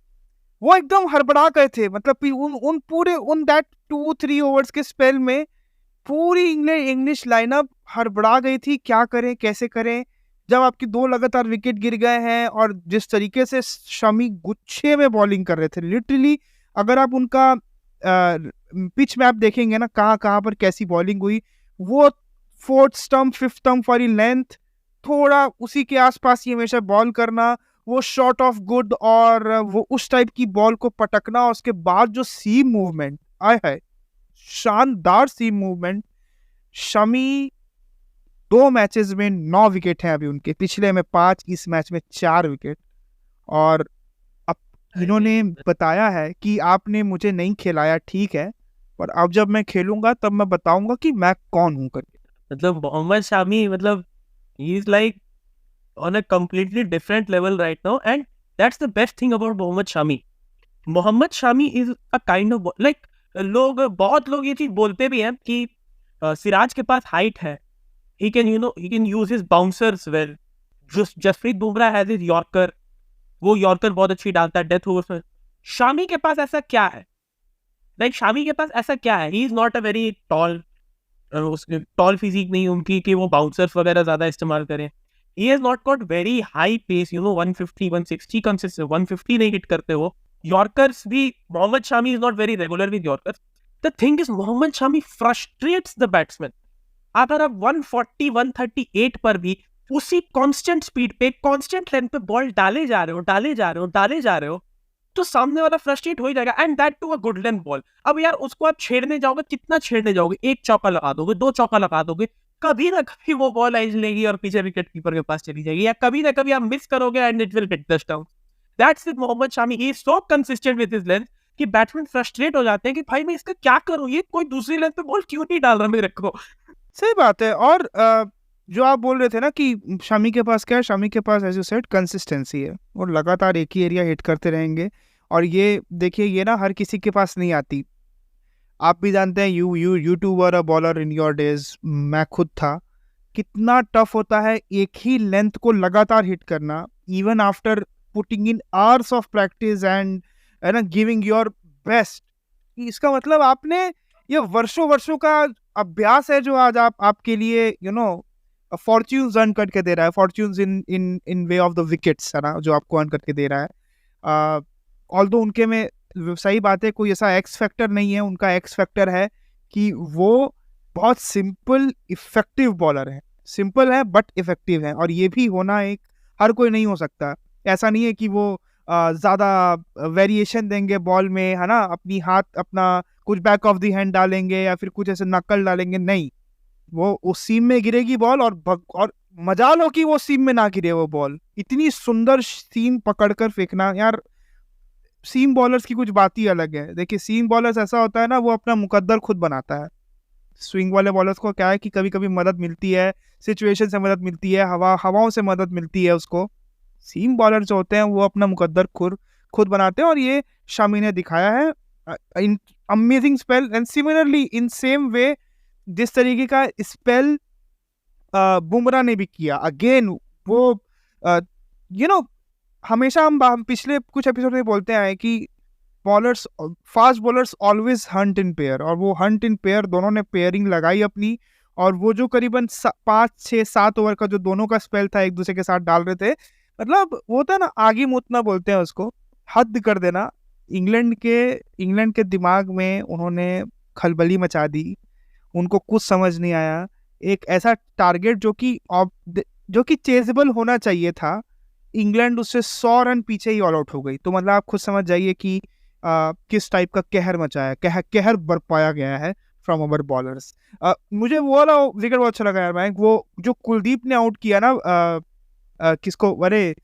वो एकदम हड़बड़ा गए थे, मतलब उन पूरे दैट 2-3 ओवर्स के स्पेल में पूरी इंग्लिश लाइनअप हड़बड़ा गई थी, क्या करें कैसे करें, जब आपकी 2 लगातार विकेट गिर गए हैं, और जिस तरीके से शमी गुच्छे में बॉलिंग कर रहे थे लिटरली। अगर आप उनका पिच मैप देखेंगे ना, कहाँ पर कैसी बॉलिंग हुई, वो 4th स्टंप 5th स्टंप वाली लेंथ, थोड़ा उसी के आसपास ही हमेशा बॉल करना, वो शॉट ऑफ गुड, और वो उस टाइप की बॉल को पटकना, उसके बाद जो सीम मूवमेंट आया है, शानदार सीम मूवमेंट। शमी 2 मैचेस में 9 विकेट हैं अभी उनके, पिछले में 5, इस मैच में 4 विकेट। और अब इन्होंने बताया है कि आपने मुझे नहीं खिलाया, ठीक है, पर अब जब मैं खेलूंगा तब मैं बताऊंगा कि मैं कौन हूं करके। मतलब मोहम्मद शामी, मतलब he is like on a completely different level right now, and that's the best thing about Mohammad Shami. Mohammad Shami is a kind of like, बहुत लोग ये चीज बोलते भी हैं कि सिराज के पास हाइट है, he can use his bouncers well. Jasprit Bumrah has his yorker, वो यॉर्कर बहुत अच्छी डालता है डेथ ओवर्स में। शामी के पास ऐसा क्या है? शामी के पास ऐसा क्या है? he is not a very tall physique नहीं उनकी कि वो बाउंसर्स वगैरह ज्यादा इस्तेमाल करें। He has not got very high pace, 150, 160 consistent, 150 नहीं हिट करते वो। यॉर्कर्स भी, Mohammad Shami is not very regular with Yorkers. The thing is, Mohammad Shami frustrates the batsman. अगर आप 140, 138 पर भी उसी कांस्टेंट स्पीड पे, कांस्टेंट लेंथ पे बॉल डाले जा रहे हो, तो सामने वाला फ्रस्ट्रेट हो ही जाएगा, and that too a good length ball. अब यार उसको आप छेड़ने जाओगे, कितना छेड़ने जाओगे? 1 चौका लगा दोगे, 2 चौका लगा दोगे, कभी ना कभी वो बॉल एज लेगी और पीछे विकेट कीपर के पास चली जाएगी, या कभी ना कभी आप मिस करोगे and it will hit the stump. That's with Mohammed Shami, he is so consistent with his length कि बैट्समैन फ्रस्ट्रेट हो जाते हैं कि भाई मैं इसका क्या करूं, ये कोई दूसरी लेंथ पे बॉल क्यों नहीं डाल रहा मेरे को। सही बात है। और जो आप बोल रहे थे ना कि शमी के पास क्या है, शमी के पास एज यू सेड कंसिस्टेंसी है, और लगातार एक ही एरिया हिट करते रहेंगे। और ये देखिए, ये ना हर किसी के पास नहीं आती। आप भी जानते हैं, YouTuber a bowler in your days, मैं खुद था, कितना टफ होता है एक ही लेंथ को लगातार हिट करना, even after putting in hours of practice and है ना गिविंग योर बेस्ट। इसका मतलब आपने ये वर्षों वर्षों का अभ्यास है जो आज आपके लिए फॉर्च्यून्स अर्न करके दे रहा है, fortunes in in in way of the wickets, है ना, जो आपको अर्न करके दे रहा है। ऑल्दो उनके में सही बात है, कोई ऐसा एक्स फैक्टर नहीं है, उनका एक्स फैक्टर है कि वो बहुत सिंपल इफेक्टिव बॉलर है, सिंपल है बट इफेक्टिव है। और ये भी होना एक हर कोई नहीं हो सकता। ऐसा नहीं है कि वो ज़्यादा वेरिएशन देंगे बॉल में, है ना, अपनी हाथ अपना कुछ बैक ऑफ द हैंड डालेंगे या फिर कुछ ऐसे नकल डालेंगे, नहीं, वो उस सीम में गिरेगी बॉल, और मजाल हो कि वो सीम में ना गिरे वो बॉल। इतनी सुंदर सीम पकड़कर फेंकना यार, सीम बॉलर्स की कुछ बात ही अलग है। देखिए, सीम बॉलर्स ऐसा होता है ना, वो अपना मुकद्दर खुद बनाता है। स्विंग वाले बॉलर्स को क्या है कि कभी कभी मदद मिलती है, सिचुएशन से मदद मिलती है, हवाओं से मदद मिलती है उसको। सीम बॉलर जो होते हैं वो अपना मुकद्दर खुद खुद बनाते हैं, और ये शामी ने दिखाया है in amazing spell. And similarly in same way जिस तरीके का स्पेल बुमराह ने भी किया अगेन, वो हमेशा हम पिछले कुछ एपिसोड में बोलते आए कि bowlers, fast bowlers always Hunt in pair, और वो हंट इन पेयर दोनों ने पेयरिंग लगाई अपनी। और वो जो करीबन 5 6 7 ओवर का जो दोनों का स्पेल था एक दूसरे के साथ डाल रहे थे, मतलब वो था ना, आगे मूतना बोलते हैं उसको, हद कर देना। इंग्लैंड के दिमाग में उन्होंने खलबली मचा दी, उनको कुछ समझ नहीं आया। एक ऐसा टारगेट जो कि चेजेबल होना चाहिए था, इंग्लैंड उससे 100 रन पीछे ही ऑल आउट हो गई। तो मतलब आप खुद समझ जाइए कि किस टाइप का कहर मचाया, कहर बरपाया गया है फ्रॉम अवर बॉलर्स। मुझे वो वाला विकेट बहुत अच्छा लगा यार मैंक, वो जो कुलदीप ने आउट किया ना, किसको, अरे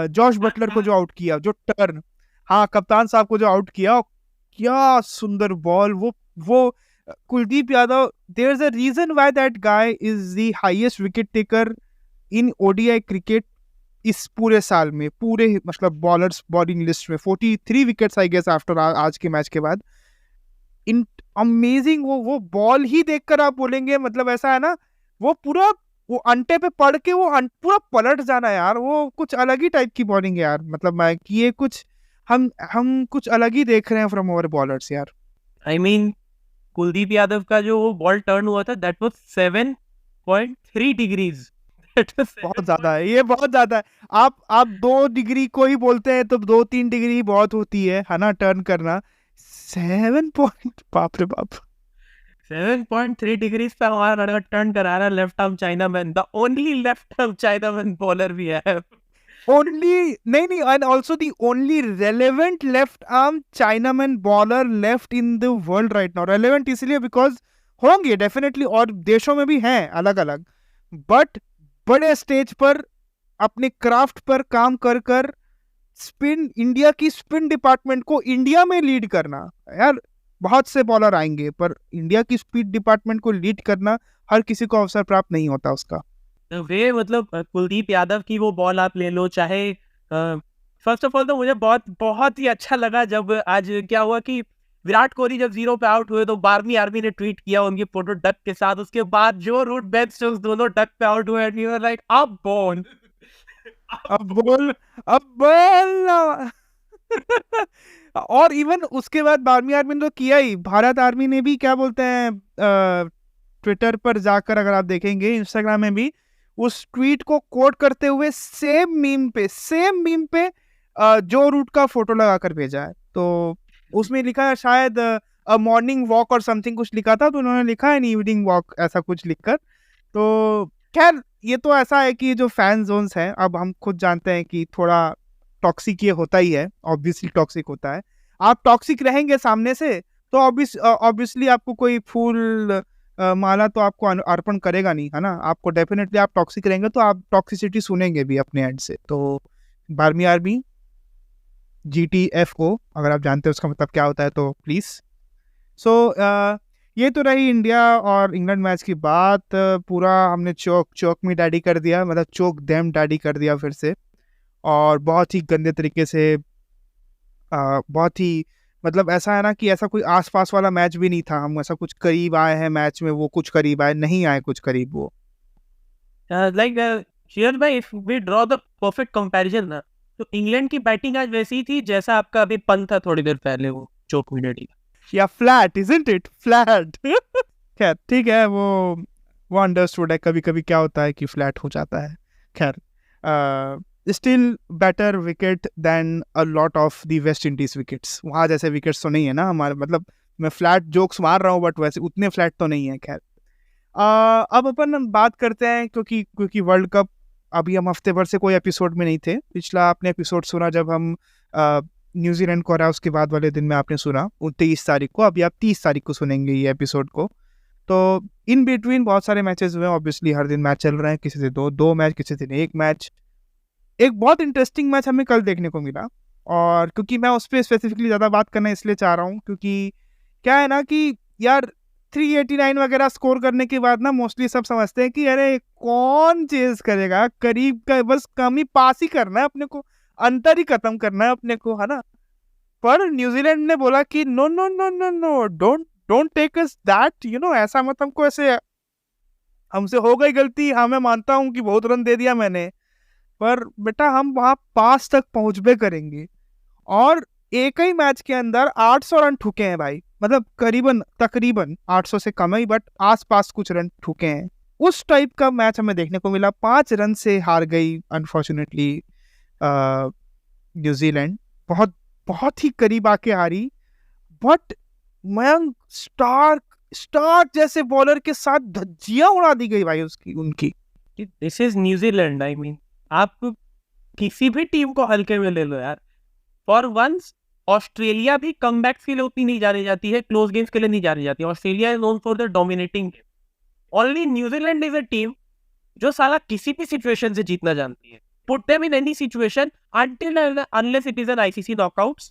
जॉश बटलर को जो आउट किया, जो टर्न, हाँ, कप्तान साहब को जो आउट किया, क्या सुंदर बॉल वो Kuldeep Yadav, there is a reason why that guy is the highest wicket taker in ODI cricket इस पूरे साल में, पूरे मतलब बॉलर्स बॉलिंग लिस्ट में 43 विकेट्स आई गेस आफ्टर आज के मैच के बाद। इन अमेजिंग, वो बॉल ही देखकर आप बोलेंगे, मतलब ऐसा है ना, वो पूरा वो अंटे पे पड़ के वो पूरा पलट जाना यार, वो कुछ अलग ही टाइप की बॉलिंग है यार। मतलब मैं कि ये कुछ हम कुछ अलग ही देख रहे हैं फ्रॉम अवर बॉलर्स यार। आई मीन कुलदीप यादव का जो वो बॉल टर्न हुआ था, दैट वाज 7.3 डिग्रीज। बहुत ज्यादा है, ये बहुत ज्यादा है। आप 2 डिग्री को ही बोलते हैं तो 2 3 डिग्री बहुत होती है ना, टर्न करना। 7 पॉइंट, बाप रे बाप, 7.3 डिग्रीज पे हमारा टर्न करा रहा है left arm chinaman, the only left arm chinaman bowler भी है। ओनली नहीं, and also the only relevant left arm chinaman bowler left in the world right now. Relevant इसलिए बिकॉज होंगे डेफिनेटली, और देशों में भी हैं अलग अलग, बट बड़े स्टेज पर अपने क्राफ्ट पर काम कर कर इंडिया की स्पिन डिपार्टमेंट को इंडिया में लीड करना, यार बहुत से बॉलर आएंगे पर इंडिया की स्पीड डिपार्टमेंट को लीड करना हर किसी को अवसर प्राप्त नहीं होता उसका। वे मतलब कुलदीप यादव की वो बॉल आप ले लो, चाहे फर्स्ट ऑफ ऑल तो मुझे बहुत ही अच्छा लगा जब आज क्या हुआ कि विराट कोहली जब 0 पे आउट हुए तो बार्मी आर्मी ने ट्वीट किया उनकी फोटो डक के साथ। उसके बाद जो रूट बेन स्टोक्स दोनों डक पे आउट हुए, एंड यू वर लाइक अब बोल अब बोल और इवन उसके बाद बार्मी आर्मी ने तो किया ही, भारत आर्मी ने भी, क्या बोलते हैं, ट्विटर पर जाकर अगर आप देखेंगे, इंस्टाग्राम में भी उस ट्वीट को कोट करते हुए सेम मीम पे जो रूट का फोटो लगाकर भेजा है। तो उसमें लिखा है शायद मॉर्निंग वॉक और समथिंग कुछ लिखा था, तो उन्होंने लिखा है इवनिंग वॉक ऐसा कुछ लिखकर। तो खैर ये तो ऐसा है कि जो फैन जोन्स हैं, अब हम खुद जानते हैं कि थोड़ा टॉक्सिक ये होता ही है, ऑब्वियसली टॉक्सिक होता है। आप टॉक्सिक रहेंगे सामने से तो ऑब्वियसली आपको कोई फूल माला तो आपको अर्पण करेगा नहीं, है ना, आपको डेफिनेटली, आप टॉक्सिक रहेंगे तो आप टॉक्सिसिटी सुनेंगे भी अपने एंड से। तो बार्मी आर्मी GTFO अगर आप जानते हैं उसका मतलब क्या होता है तो प्लीज। सो ये तो रही इंडिया और इंग्लैंड मैच की बात। पूरा हमने चौक चौक में डैडी कर दिया, मतलब चौक देम डैडी कर दिया फिर से, और बहुत ही गंदे तरीके से। बहुत ही मतलब ऐसा है ना कि ऐसा कोई आसपास वाला मैच भी नहीं था, हम ऐसा कुछ करीब आए हैं मैच में, वो कुछ करीब आए नहीं आए कुछ करीब वो। लाइक शेयर भाई, if we draw the perfect comparison ना, तो इंग्लैंड की बैटिंग आज वैसी ही थी जैसा आपका अभी पंत था थोड़ी देर पहले वो चोक मिनटी का। या फ्लैट, इजंट इट फ्लैट। खैर ठीक है, वो अंडरस्टूड है, कभी कभी क्या होता है कि फ्लैट हो जाता है। खैर still better wicket than a lot of the West Indies wickets. वहाँ जैसे विकेट्स तो नहीं है ना हमारे, मतलब मैं फ्लैट जोक्स मार रहा हूँ बट वैसे उतने फ्लैट तो नहीं है। खैर अब अपन बात करते हैं, क्योंकि क्योंकि वर्ल्ड कप अभी हम हफ्ते भर से कोई एपिसोड में नहीं थे। पिछला आपने एपिसोड सुना जब हम न्यूजीलैंड को हरा, उसके बाद वाले दिन में आपने सुना 23 तारीख को। अभी आप 30 तारीख को सुनेंगे ये एपिसोड को। तो इन बिटवीन बहुत सारे मैचेस हुए, ऑब्वियसली हर दिन मैच चल रहे हैं, किसी से दो मैच, किसी दिन एक मैच। एक बहुत इंटरेस्टिंग मैच हमें कल देखने को मिला, और क्योंकि मैं उस पर स्पेसिफिकली ज़्यादा बात करना इसलिए चाह रहा हूँ क्योंकि क्या है ना कि यार 389 वगैरह स्कोर करने के बाद ना मोस्टली सब समझते हैं कि अरे कौन चेज करेगा, करीब का बस कम ही पास ही करना है अपने को, अंतर ही खत्म करना है अपने को, है ना। पर न्यूजीलैंड ने बोला कि no no no no no, don't don't take us that, ऐसा मत हमको, ऐसे हमसे हो गई गलती, हाँ मैं मानता हूँ कि बहुत रन दे दिया मैंने, पर बेटा हम वहां पास तक पहुंचबे करेंगे। और एक ही मैच के अंदर 800 रन ठुके हैं भाई, मतलब करीबन तकरीबन 800 से कम ही, बट आसपास कुछ रन ठुके हैं। उस टाइप का मैच हमें देखने को मिला। 5 रन से हार गई अनफॉर्चुनेटली न्यूजीलैंड, बहुत बहुत ही करीब आके हारी। बट मयंक स्टार्क स्टार्क जैसे बॉलर के साथ धज्जियां उड़ा दी गई भाई उसकी उनकी। This is New Zealand, I mean आप किसी भी टीम को हल्के में ले लो यार। फॉर वंस ऑस्ट्रेलिया भी कमबैक्स के लिए उतनी नहीं जानी जाती है, क्लोज गेम्स के लिए नहीं जानी जाती है। Australia is known for the dominating game. Only New Zealand is a team जो साला किसी भी सिचुएशन से जीतना जानती है। Put them in any situation until unless it is an ICC knockouts,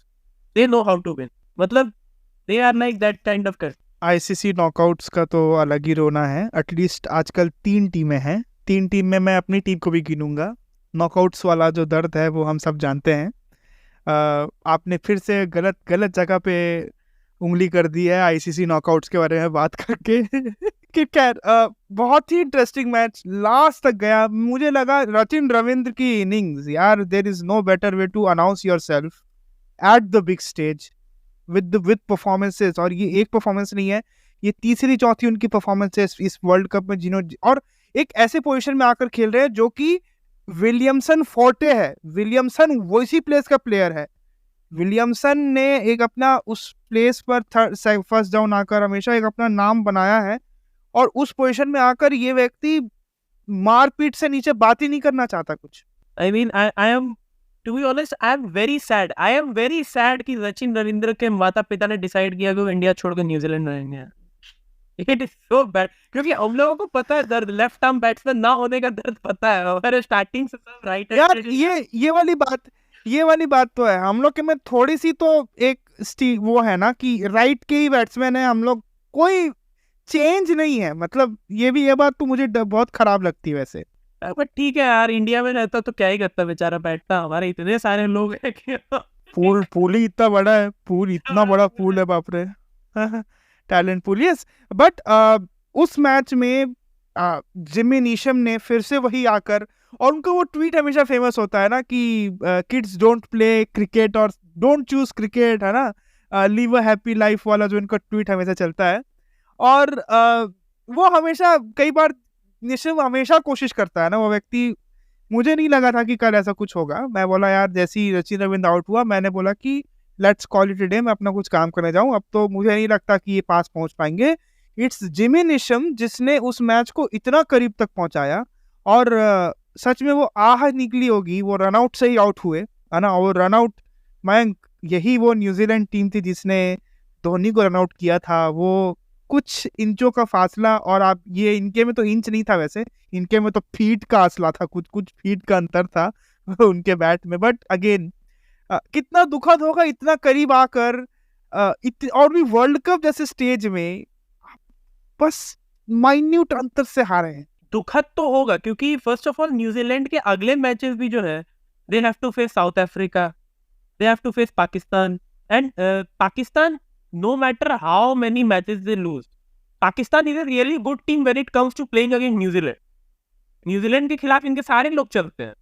they know how to win. मतलब they are like that kind of कर। आईसीसी नॉकआउट्स का तो अलग ही रोना है। एटलीस्ट आजकल 3 टीमें हैं, 3 टीम में मैं अपनी टीम को भी गिनूंगा। नॉकआउट्स वाला जो दर्द है वो हम सब जानते हैं। आपने फिर से गलत गलत जगह पे उंगली कर दी है आईसीसी नॉकआउट्स के बारे में बात करके। कि खैर बहुत ही इंटरेस्टिंग मैच लास्ट तक गया। मुझे लगा रचिन रविंद्र की इनिंग्स, यार there is no better way to announce yourself at the big stage with performances. और ये एक परफॉर्मेंस नहीं है, ये तीसरी चौथी उनकी परफॉर्मेंसेस इस वर्ल्ड कप में, जिन्होंने और एक ऐसे पोजीशन में आकर खेल रहे हैं जो कि विलियमसन फोर्टे है। विलियमसन वैसी प्लेस का प्लेयर है। विलियमसन ने एक अपना उस प्लेस पर फर्स्ट डाउन आकर हमेशा एक अपना नाम बनाया है, और उस पोजीशन में आकर ये व्यक्ति मारपीट से नीचे बात ही नहीं करना चाहता कुछ। I mean, I am, to be honest, I am very sad. I am very sad कि सचिन रविंद्र के माता पिता ने डिसाइड किया कि वो इंडिया छोड़कर न्यूजीलैंड रहेंगे। It is so bad, क्योंकि हम लोगों को पता है दर्द, लेफ्ट आर्म बैट्समैन ना होने का दर्द पता है, और स्टार्टिंग से सब राइट यार ये वाली बात तो है। हम लोग के में थोड़ी सी तो एक वो है ना कि राइट के ही बैट्समैन है हम लोग, कोई चेंज नहीं है। मतलब ये बात तो मुझे बहुत खराब लगती है वैसे। बट ठीक है यार, इंडिया में रहता तो क्या ही करता बेचारा, बैठता। हमारे इतने सारे लोग हैं कि पूल ही इतना बड़ा है, इतना बड़ा पूल है, बाप रे। Talent pool, yes. बट उस मैच में जिमी नीशम ने फिर से वही आकर, और उनका वो ट्वीट हमेशा फेमस होता है ना कि किड्स डोंट प्ले क्रिकेट और डोंट चूज क्रिकेट, है ना, लिव अ हैप्पी लाइफ वाला जो इनका ट्वीट हमेशा चलता है। और वो हमेशा कई बार निश्चित हमेशा कोशिश करता है ना वो व्यक्ति। मुझे नहीं लगा था कि कल ऐसा कुछ होगा। मैं बोला यार जैसे ही रचिन रविंद्र आउट हुआ, मैंने बोला कि let's call it a day, मैं अपना कुछ काम करने जाऊं, अब तो मुझे नहीं लगता कि ये पास पहुंच पाएंगे। इट्स जिमी निशम जिसने उस मैच को इतना करीब तक पहुंचाया, और सच में वो आह निकली होगी, वो रनआउट से ही आउट हुए, है ना। और रनआउट, मैं यही वो न्यूजीलैंड टीम थी जिसने धोनी को रनआउट किया था। वो कुछ इंचों का फासला, और आप ये इनके में तो इंच नहीं था वैसे, इनके में तो फीट का फासला था, कुछ फीट का अंतर था उनके बैट में। बट अगेन कितना दुखद होगा इतना करीब आकर, और भी वर्ल्ड कप जैसे स्टेज में बस माइन्यूट अंतर से हारे हैं। दुखद तो होगा क्योंकि फर्स्ट ऑफ ऑल न्यूजीलैंड के अगले मैचेस भी जो है they have to face South Africa, they have to face Pakistan and Pakistan no matter how many matches they lose, Pakistan is a really good team when it comes to playing against New Zealand. New Zealand के खिलाफ इनके सारे लोग चलते हैं,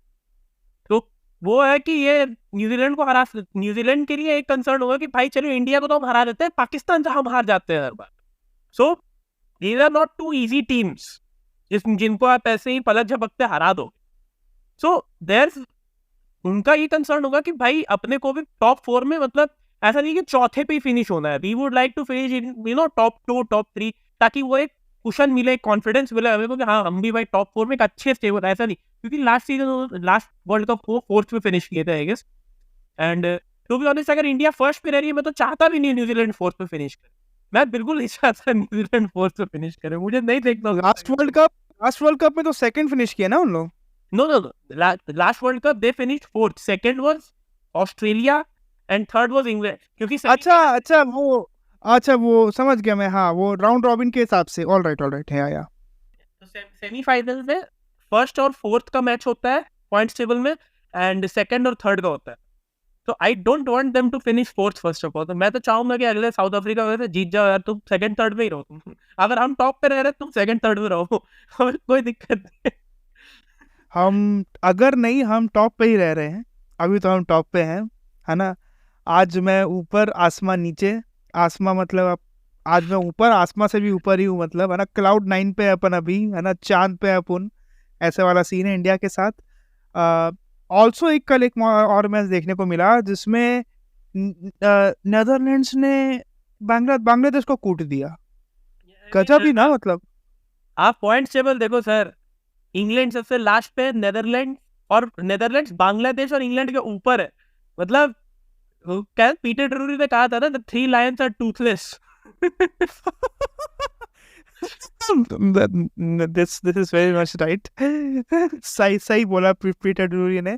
तो वो है कि ये न्यूजीलैंड को हरा, न्यूजीलैंड के लिए एक कंसर्न होगा कि भाई चलो इंडिया को तो हम हरा देते हैं, पाकिस्तान से हम हार जाते हैं हर बार। So these are not too easy teams जिनको आप ऐसे ही पलक झपकते हरा दो। सो देयर उनका ये कंसर्न होगा कि भाई अपने को भी टॉप 4 में, मतलब ऐसा नहीं कि चौथे पे ही फिनिश होना है, we would like to finish in top 2 top 3, ताकि वो एक कुशन मिले, कॉन्फिडेंस मिले हमें को कि हाँ हम भी भाई टॉप 4 में एक अच्छे स्टेबल, ऐसा नहीं क्योंकि लास्ट वर्ल्ड कप को 4th पे फिनिश किए थे I guess. And to be honest अगर इंडिया फर्स्ट पे रह रही है मैं तो चाहता भी नहीं न्यूजीलैंड 4th पे फिनिश करे, मैं बिल्कुल नहीं चाहता न्यूजीलैंड 4th पे फिनिश करे, मुझे नहीं देखना। लास्ट वर्ल्ड कप में तो सेकंड फिनिश किया ना उन लोग। No. Last World Cup they finished 4th. Second was Australia and third was England. क्योंकि अच्छा वो समझ गया मैं, हाँ वो राउंड रॉबिन के हिसाब से। ऑल राइट है या तो सेमीफाइनल में फर्स्ट और फोर्थ का मैच होता है पॉइंट्स टेबल में, एंड सेकंड और थर्ड का होता है। तो I don't want them to finish fourth first of all. तो मैं तो चाहूंगा कि अगले साउथ अफ्रीका वजह से जीत जाओ यार, तुम सेकंड थर्ड पे ही रहो तुम। अगर हम टॉप पे रह रहे तुम सेकंड थर्ड पे रहो, हमें कोई दिक्कत नहीं। हम टॉप पे ही रह रहे हैं, अभी तो हम टॉप पे हैं, है ना। आज मैं ऊपर आसमां नीचे, आसमां मतलब आज मैं ऊपर आसमां से भी ऊपर ही हूँ, मतलब है ना, क्लाउड 9 पे अपन अभी, है ना, चांद पे अपन, ऐसे वाला सीन है इंडिया के साथ। ऑल्सो कल एक और मैच देखने को मिला जिसमें नेदरलैंड्स ने बांग्लादेश को कूट दिया। गजब ही ना, मतलब आप पॉइंट्स टेबल देखो सर, इंग्लैंड सबसे लास्ट पे, नेदरलैंड्स बांग्लादेश और इंग्लैंड के ऊपर है। मतलब क्या पीटर ड्रूरी ने कहा था ना, the 3 lions are toothless। this is very much right। सही बोला पीटर ड्रूरी ने।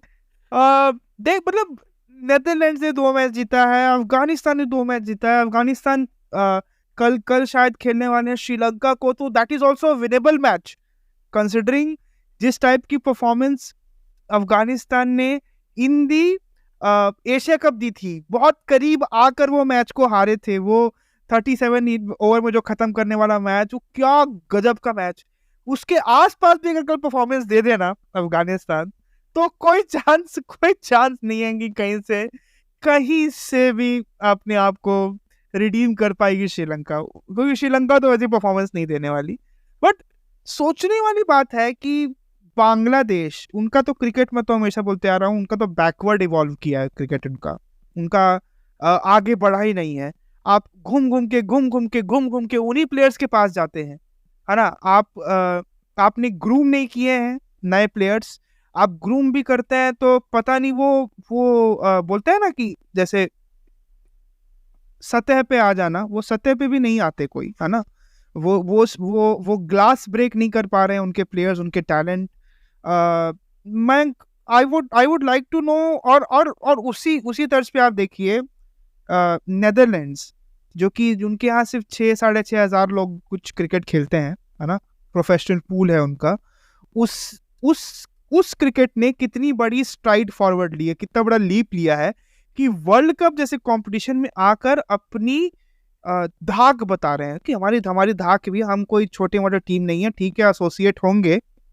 देख मतलब नेदरलैंड्स ने 2 मैच जीता है, अफगानिस्तान ने 2 मैच जीता है। अफगानिस्तान कल शायद खेलने वाले हैं श्रीलंका को, तो that is also winnable match considering जिस टाइप की परफॉर्मेंस अफगानिस्तान ने इन दी एशिया कप दी थी। बहुत करीब आकर वो मैच को हारे थे, वो 37 ओवर में जो खत्म करने वाला मैच, वो क्या गजब का मैच। उसके आसपास भी अगर कल परफॉर्मेंस दे देना अफगानिस्तान, तो कोई चांस नहीं है कि कहीं से भी अपने आप को रिडीम कर पाएगी श्रीलंका, क्योंकि श्रीलंका तो ऐसी परफॉर्मेंस नहीं देने वाली। बट सोचने वाली बात है कि बांग्लादेश, उनका तो क्रिकेट में तो हमेशा बोलते आ रहा हूँ, उनका तो बैकवर्ड इवॉल्व किया है क्रिकेट, उनका आगे बढ़ा ही नहीं है। आप घूम घूम के उन्हीं प्लेयर्स के पास जाते हैं, है ना। आपने ग्रूम नहीं किए हैं नए प्लेयर्स, आप ग्रूम भी करते हैं तो पता नहीं वो बोलते हैं ना कि जैसे सतह पे आ जाना, वो सतह पे भी नहीं आते कोई, है ना। वो ग्लास ब्रेक नहीं कर पा रहे हैं उनके प्लेयर्स, उनके टैलेंट। मैं I would like to know, और उसी तर्ज पे आप देखिए नेदरलैंड्स, जो कि उनके यहाँ सिर्फ 6-6.5 हज़ार लोग कुछ क्रिकेट खेलते हैं, है ना, प्रोफेशनल पूल है उनका। उस क्रिकेट ने कितनी बड़ी स्ट्राइड फॉरवर्ड ली है, कितना बड़ा लीप लिया है कि वर्ल्ड कप जैसे कंपटीशन में आकर अपनी धाक बता रहे हैं कि हमारी धाक भी, हम कोई छोटे मोटे टीम नहीं है, ठीक है,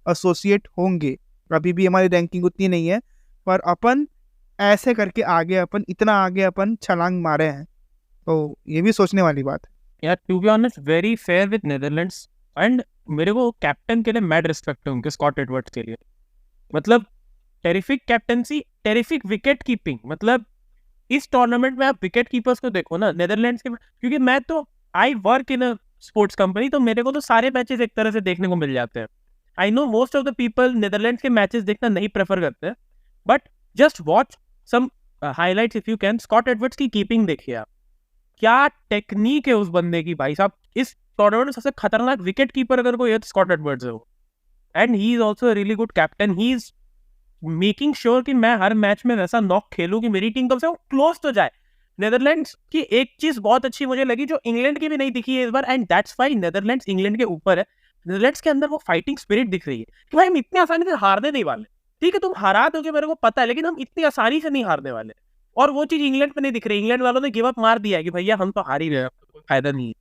एसोसिएट होंगे, अभी भी हमारी रैंकिंग उतनी नहीं है, पर अपन ऐसे करके अपन इतना आगे अपन छलांग मारे हैं। तो ये भी सोचने वाली बात है यार। To be honest very fair with Netherlands, and मेरे को कैप्टन के लिए मैड रिस्पेक्ट है उनके, स्कॉट एडवर्ड्स के लिए। मतलब terrific captaincy, terrific wicket keeping. मतलब इस टूर्नामेंट में आप विकेट कीपर्स को देखो ना नेदरलैंड्स के, क्योंकि मैं तो I work in a sports company, तो मेरे को तो सारे मैचेस एक तरह से देखने को मिल जाते हैं। I know most of the people Netherlands के मैचेस देखना नहीं प्रेफर करते हैं, but just watch some highlights if you can. Scott Edwards की कीपिंग देखिए आप, क्या टेक्निक है उस बंदे की भाई साहब। इस टूर्नामेंट में सबसे खतरनाक विकेट कीपर अगर कोई है तो स्कॉट एडवर्ड्स है वो, and he is also a really good captain. He is making sure कि मैं हर मैच में वैसा नॉक खेलूं कि मेरी टीम कम से कम क्लोज तो जाए, नेदरलैंड्स की एक चीज बहुत अच्छी मुझे लगी जो इंग्लैंड की भी नहीं दिखी है इस बार, and that's why Netherlands England के ऊपर है। नेदरलैंड्स के अंदर वो फाइटिंग स्पिरिट दिख रही है कि भाई हम इतनी आसानी से हारने नहीं वाले। ठीक है तुम हरा दोगे मेरे को पता है, लेकिन हम इतनी आसानी से नहीं हारने वाले। और वो चीज इंग्लैंड में नहीं दिख रही। इंग्लैंड वालों ने गिव अप मार दिया है कि भैया हम तो हार ही रहे हैं, कोई फायदा नहीं है।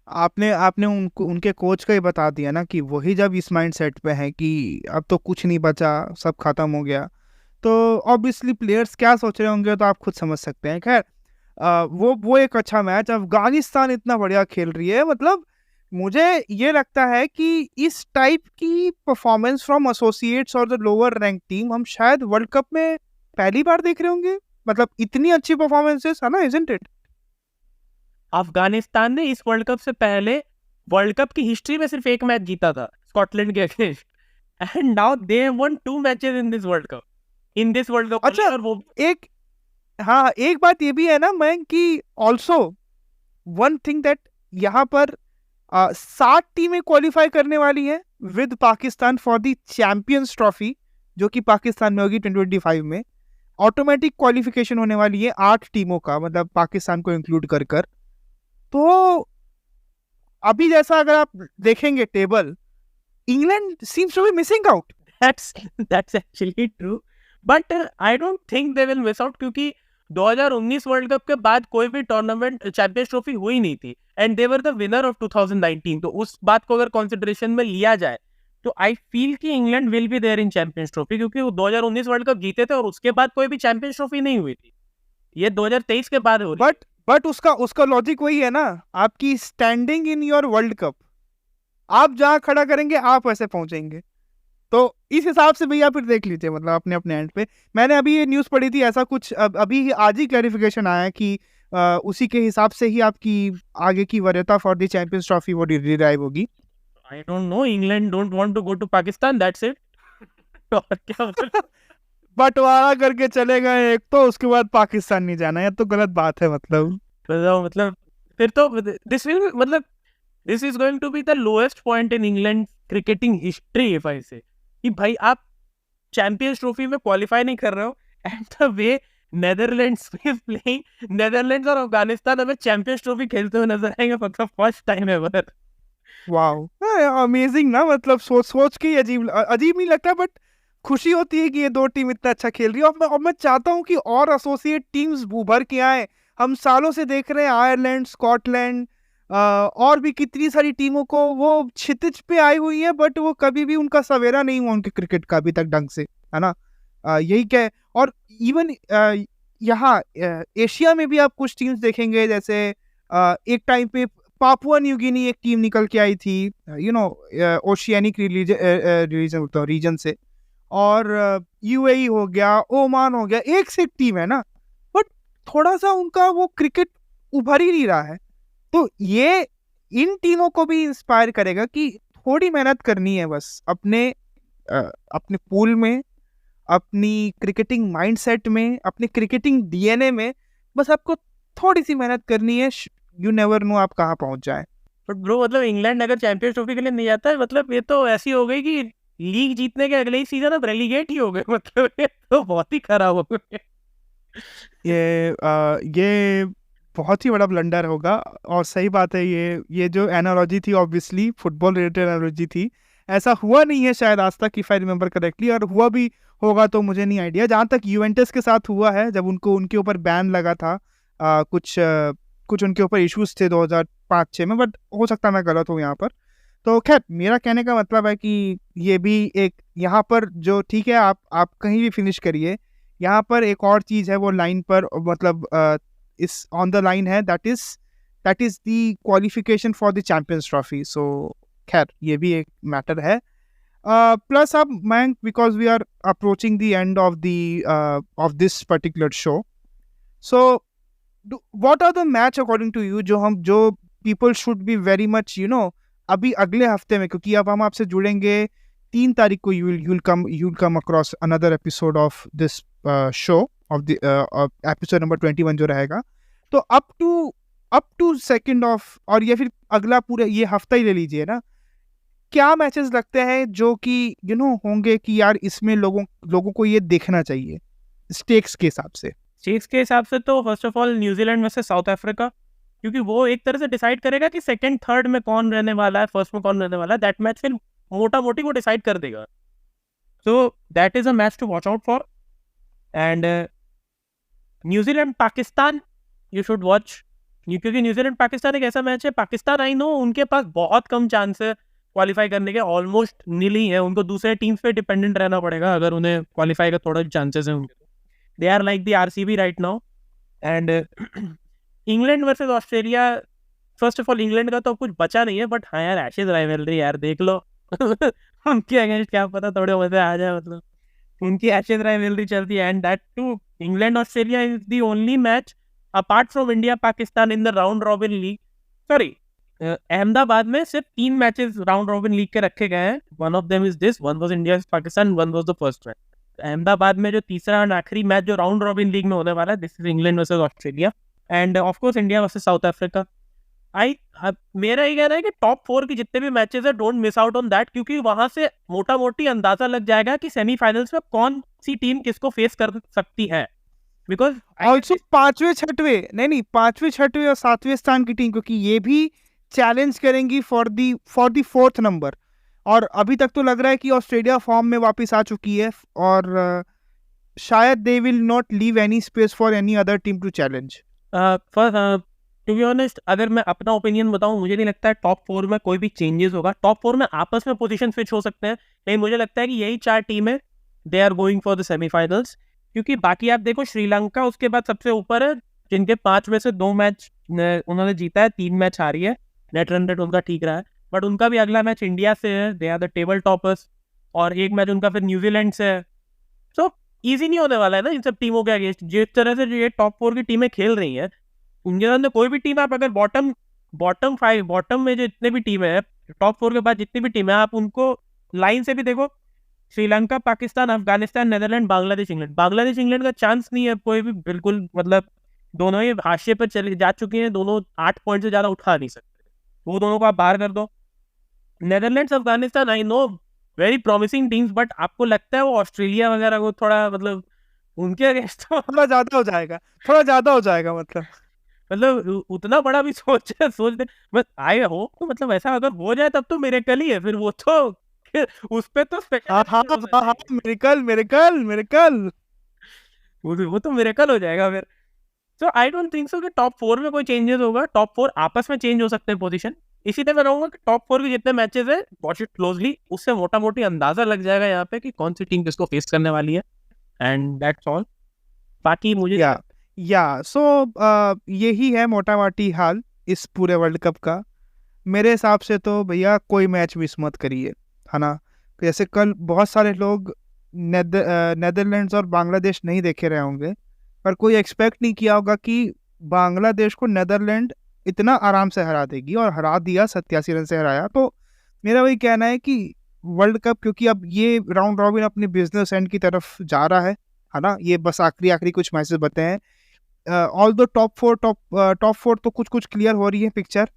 आपने आपने उनको उनके कोच का ही बता दिया ना कि वही जब इस माइंड सेट पे है कि अब तो कुछ नहीं बचा, सब खत्म हो गया, तो ऑब्वियसली प्लेयर्स क्या सोच रहे होंगे तो आप खुद समझ सकते हैं। खैर वो एक अच्छा मैच। अफगानिस्तान इतना बढ़िया खेल रही है, मतलब मुझे ये लगता है कि इस टाइप की परफॉर्मेंस फ्रॉम एसोसिएट्स और द लोअर रैंक टीम हम शायद वर्ल्ड कप में पहली बार देख रहे होंगे। मतलब इतनी अच्छी परफॉर्मेंसेस है ना, इजंट इट? अफगानिस्तान ने इस वर्ल्ड कप से पहले वर्ल्ड कप की हिस्ट्री में सिर्फ एक मैच जीता था, स्कॉटलैंड के against, and now they one 2 matches in this world cup, in this world cup. अच्छा, और वो एक हाँ एक बात ये भी है ना मैं कि ऑल्सो वन थिंग दैट यहाँ पर 7 टीमें क्वालिफाई करने वाली हैं with Pakistan for the Champions trophy, जो कि पाकिस्तान में होगी 2025 में। ऑटोमेटिक क्वालिफिकेशन होने वाली है 8 टीमों का, मतलब पाकिस्तान को इंक्लूड कर कर। तो अभी जैसा अगर आप देखेंगे table, England seems to be missing out. that's actually true, but I don't think they will miss out, क्योंकि 2019 वर्ल्ड कप के बाद कोई भी टूर्नामेंट चैंपियंस ट्रॉफी हुई नहीं थी, and they were the winner of 2019। तो उस बात को अगर कंसिडरेशन में लिया जाए तो आई फील कि England will be there in Champions Trophy, क्योंकि वो 2019 वर्ल्ड कप जीते थे और उसके बाद कोई भी चैंपियंस ट्रॉफी नहीं हुई थी। ये 2023 के बाद हो रही है। बट उसका लॉजिक वही है ना, आपकी standing in your world cup, आप जहां खड़ा करेंगे आप वैसे पहुंचेंगे। तो इस हिसाब से भैया फिर देख लीजिए, मतलब अपने अपने एंड पे। मैंने अभी ये न्यूज़ पढ़ी थी, ऐसा कुछ अभी आज ही क्लैरिफिकेशन आया है कि उसी के हिसाब से ही आपकी आगे की वरीयता फॉर द चैंपियंस ट्रॉफी वो डिराइव होगी। I don't know, England don't want to go to Pakistan, that's it. और क्या बंटवारा करके चले गए एक, तो उसके बाद पाकिस्तान नहीं जाना, ये तो गलत बात है। मतलब फिर तो दिस विल मतलब this is going to be the lowest point in England cricketing history if I say, कि भाई आप चैंपियंस ट्रॉफी में क्वालिफाई नहीं कर रहे हो, and the way Netherlands is playing, Netherlands और अफगानिस्तान हमें चैंपियंस ट्रॉफी खेलते हुए नजर आएंगे for the first time ever. Wow, amazing ना, मतलब सोच के ही अजीब अजीब नहीं लगता, बट खुशी होती है कि ये दो टीम इतना अच्छा खेल रही है। और मैं चाहता हूँ कि और एसोसिएट टीम्स उभर के आए। हम सालों से देख रहे हैं आयरलैंड, स्कॉटलैंड, और भी कितनी सारी टीमों को वो क्षितिज पे आई हुई है, बट वो कभी भी उनका सवेरा नहीं हुआ उनके क्रिकेट का अभी तक ढंग से, है ना। यही क्या है। और इवन यहाँ एशिया में भी आप कुछ टीम्स देखेंगे, जैसे एक टाइम पे पापुआ न्यू गिनी एक टीम निकल के आई थी, ओशियानिक रीजन से, और यूएई हो गया, ओमान हो गया, एक से एक टीम है ना, बट थोड़ा सा उनका वो क्रिकेट उभर ही नहीं रहा है। तो ये इन टीमों को भी इंस्पायर करेगा कि थोड़ी मेहनत करनी है बस अपने अपने पूल में, अपनी क्रिकेटिंग माइंडसेट में, अपने क्रिकेटिंग डीएनए में। बस आपको थोड़ी सी मेहनत करनी है, यू नेवर नो आप कहाँ पहुंच जाए। बट ब्रो मतलब इंग्लैंड अगर चैंपियंस ट्रॉफी के लिए नहीं जाता है, मतलब ये तो ऐसी हो गई कि लीग जीतने के अगले ही सीजन अब रेलीगेट ही हो गए, मतलब ये तो बहुत ही खराब हो गए। ये बहुत ही बड़ा ब्लंडर होगा। और सही बात है, ये जो एनालॉजी थी ऑब्वियसली फुटबॉल रिलेटेड एनालॉजी थी, ऐसा हुआ नहीं है शायद आज तक, इफ आई रिमेंबर करेक्टली, और हुआ भी होगा तो मुझे नहीं आइडिया। जहाँ तक यूवेंटस के साथ हुआ है, जब उनके ऊपर बैन लगा था, कुछ उनके ऊपर इश्यूज थे 2005-6 में, बट हो सकता है मैं गलत हूँ यहाँ पर। तो खैर मेरा कहने का मतलब है कि ये भी एक यहाँ पर जो ठीक है, आप कहीं भी फिनिश करिए, यहाँ पर एक और चीज़ है वो लाइन पर, मतलब इस ऑन द लाइन है, that is the qualification for the Champions Trophy. So खैर ये भी एक मैटर है। प्लस अब मैं, because we are approaching the end of this particular show, so what are the match according to you जो people should be very much अभी अगले हफ्ते में, क्योंकि अब हम आपसे जुड़ेंगे 3 तारीख को, you'll come across another episode of this show of the episode number 21 जो रहेगा। तो up to 2nd of, और ये फिर अगला पूरा ये हफ्ता ही ले लीजिए ना, क्या मैचेस लगते हैं जो कि होंगे कि यार इसमें लोगों को ये देखना चाहिए स्टेक्स के हिसाब से? चेस के हिसाब से तो फर्स्ट ऑफ ऑल न्यूजीलैंड में से साउथ अफ्रीका, क्योंकि वो एक तरह से डिसाइड करेगा कि सेकंड थर्ड में कौन रहने वाला है, फर्स्ट में कौन रहने वाला है। दैट मैच फिर मोटा मोटी वो डिसाइड कर देगा। So that is a match to watch out for. And New Zealand Pakistan you should watch, क्योंकि न्यूजीलैंड पाकिस्तान एक ऐसा मैच है, पाकिस्तान आई नो उनके पास बहुत कम चांस है क्वालिफाई करने के, ऑलमोस्ट नील ही है, उनको दूसरे टीम्स पे डिपेंडेंट रहना पड़ेगा अगर उन्हें क्वालिफाई का थोड़ा चांसेस है उनके। They are like the RCB right now. And England versus Australia, first of all England का तो कुछ बचा नहीं है, बट हाँ यार एशेज राइवलरी यार देख लो उनके अगेंस्ट क्या पता थोड़े मजे आ जाए, मतलब उनकी एशेज राइवलरी चलती है। And that too England Australia is the only match apart from India Pakistan in the round robin league. Sorry, Ahmedabad में सिर्फ 3 मैचेस राउंड रॉबिन लीग के रखे गए हैं। One of them is this, one was India Pakistan, one was the first match. Ahmedabad में जो तीसरा और आखिरी मैच जो राउंड रॉबिन लीग में होने वाला है, this is England versus Australia end of course India versus south Africa. मेरा ये कहना है कि टॉप 4 के जितने भी मैचेस है don't miss out on that, क्योंकि वहां से मोटा मोटी अंदाजा लग जाएगा कि सेमीफाइनल्स में कौन सी टीम किसको फेस कर सकती है। बिकॉज ऑल्सो 5वें 6वें और 7वें स्थान की टीम, क्योंकि ये भी चैलेंज करेंगी फॉर दी 4th नंबर। और अभी तक तो लग रहा है कि ऑस्ट्रेलिया फॉर्म में वापस आ चुकी है और शायद they will not leave any space for any other team to challenge. To be honest, अगर मैं अपना ओपिनियन बताऊं, मुझे नहीं लगता है टॉप 4 में कोई भी चेंजेस होगा। टॉप 4 में आपस में पोजीशन स्विच हो सकते हैं, लेकिन मुझे लगता है कि यही 4 टीमें they are going for the semifinals. क्योंकि बाकी आप देखो, श्रीलंका उसके बाद सबसे ऊपर है, जिनके 5 में से 2 मैच उन्होंने जीता है, 3 मैच हारी है, नेट रन रेट उनका ठीक रहा है, बट उनका भी अगला मैच इंडिया से है, they are the table toppers, और एक मैच उनका फिर न्यूजीलैंड से है। सो ईजी नहीं होने वाला है ना इन सब टीमों के अगेंस्ट। जिस तरह से ये टॉप 4 की टीमें खेल रही हैं, उनके अंदर कोई भी टीम आप अगर बॉटम में जो जितने भी टीम है, टॉप 4 के बाद जितनी भी टीम है, आप उनको लाइन से भी देखो, श्रीलंका, पाकिस्तान, अफगानिस्तान, नेदरलैंड, बांग्लादेश, इंग्लैंड का चांस नहीं है कोई भी, बिल्कुल। मतलब दोनों ही हाशिए पर चले जा चुके हैं, दोनों 8 पॉइंट से ज्यादा उठा नहीं सकते, वो दोनों को आप बाहर कर दो। Netherlands, Afghanistan, I know very promising teams, but आपको लगता है वो ऑस्ट्रेलिया वगैरह को थोड़ा, मतलब उनके अगेंस्ट थोड़ा ज्यादा हो जाएगा मतलब उतना बड़ा भी सोच दे, बस आए हो तो मतलब ऐसा अगर हो जाए तब तो मिरेकल ही है, फिर वो तो उस पे तो मिरेकल वो तो मिरेकल हो जाएगा फिर। सो आई डोंट थिंक सो कि टॉप 4 में कोई चेंजेस होगा। टॉप 4 आपस में चेंज हो सकते हैं पोजीशन। इसी तरह मैं रहूंगा कि टॉप 4 के जितने मैचेस है वॉच इट क्लोजली, उससे मोटा मोटी अंदाजा लग जाएगा यहाँ पे कि कौन सी टीम किसको फेस करने वाली है, एंड दैट्स ऑल। बाकी मुझे सो यही है मोटा मोटी हाल इस पूरे वर्ल्ड कप का। मेरे हिसाब से तो भैया कोई मैच मिस मत करिए, है ना। जैसे कल बहुत सारे लोग नेदरलैंड्स और बांग्लादेश नहीं देखे रहे होंगे, पर कोई एक्सपेक्ट नहीं किया होगा कि बांग्लादेश को नेदरलैंड इतना आराम से हरा देगी, और हरा दिया, 87 रन से हराया। तो मेरा वही कहना है कि वर्ल्ड कप, क्योंकि अब ये राउंड रॉबिन अपनी बिजनेस एंड की तरफ जा रहा है ना, ये बस आखिरी कुछ मैचेस बचे हैं। ऑल दो टॉप 4 तो कुछ क्लियर हो रही है पिक्चर।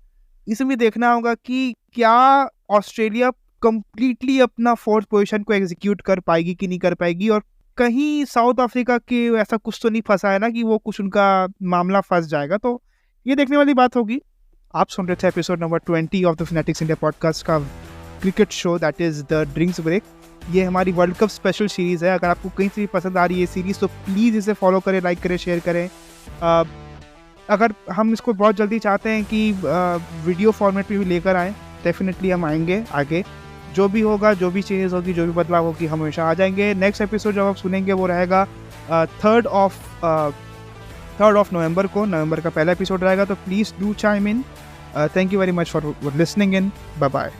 इसमें देखना होगा कि क्या ऑस्ट्रेलिया कंप्लीटली अपना 4th पोजीशन को एग्जीक्यूट कर पाएगी कि नहीं कर पाएगी, और कहीं साउथ अफ्रीका के ऐसा कुछ तो नहीं फंसा है ना कि वो कुछ उनका मामला फंस जाएगा। तो ये देखने वाली बात होगी। आप सुन रहे थे episode number 20 of the Fanatics India podcast का cricket show, that is the drinks break. ये हमारी वर्ल्ड कप स्पेशल सीरीज़ है। अगर आपको कहीं से भी पसंद आ रही है सीरीज़, तो प्लीज़ इसे फॉलो करें, लाइक करें, शेयर करें। अगर हम इसको बहुत जल्दी चाहते हैं कि वीडियो फॉर्मेट में भी लेकर आएँ, डेफिनेटली हम आएंगे आगे। जो भी होगा, जो भी चेंजेस होगी, जो भी बदलाव होगी, हमेशा आ जाएंगे। नेक्स्ट एपिसोड जब आप सुनेंगे वो रहेगा 3rd ऑफ नवंबर को, नवंबर का पहला एपिसोड रहेगा। तो please do chime in. Thank you very much for listening in. Bye bye.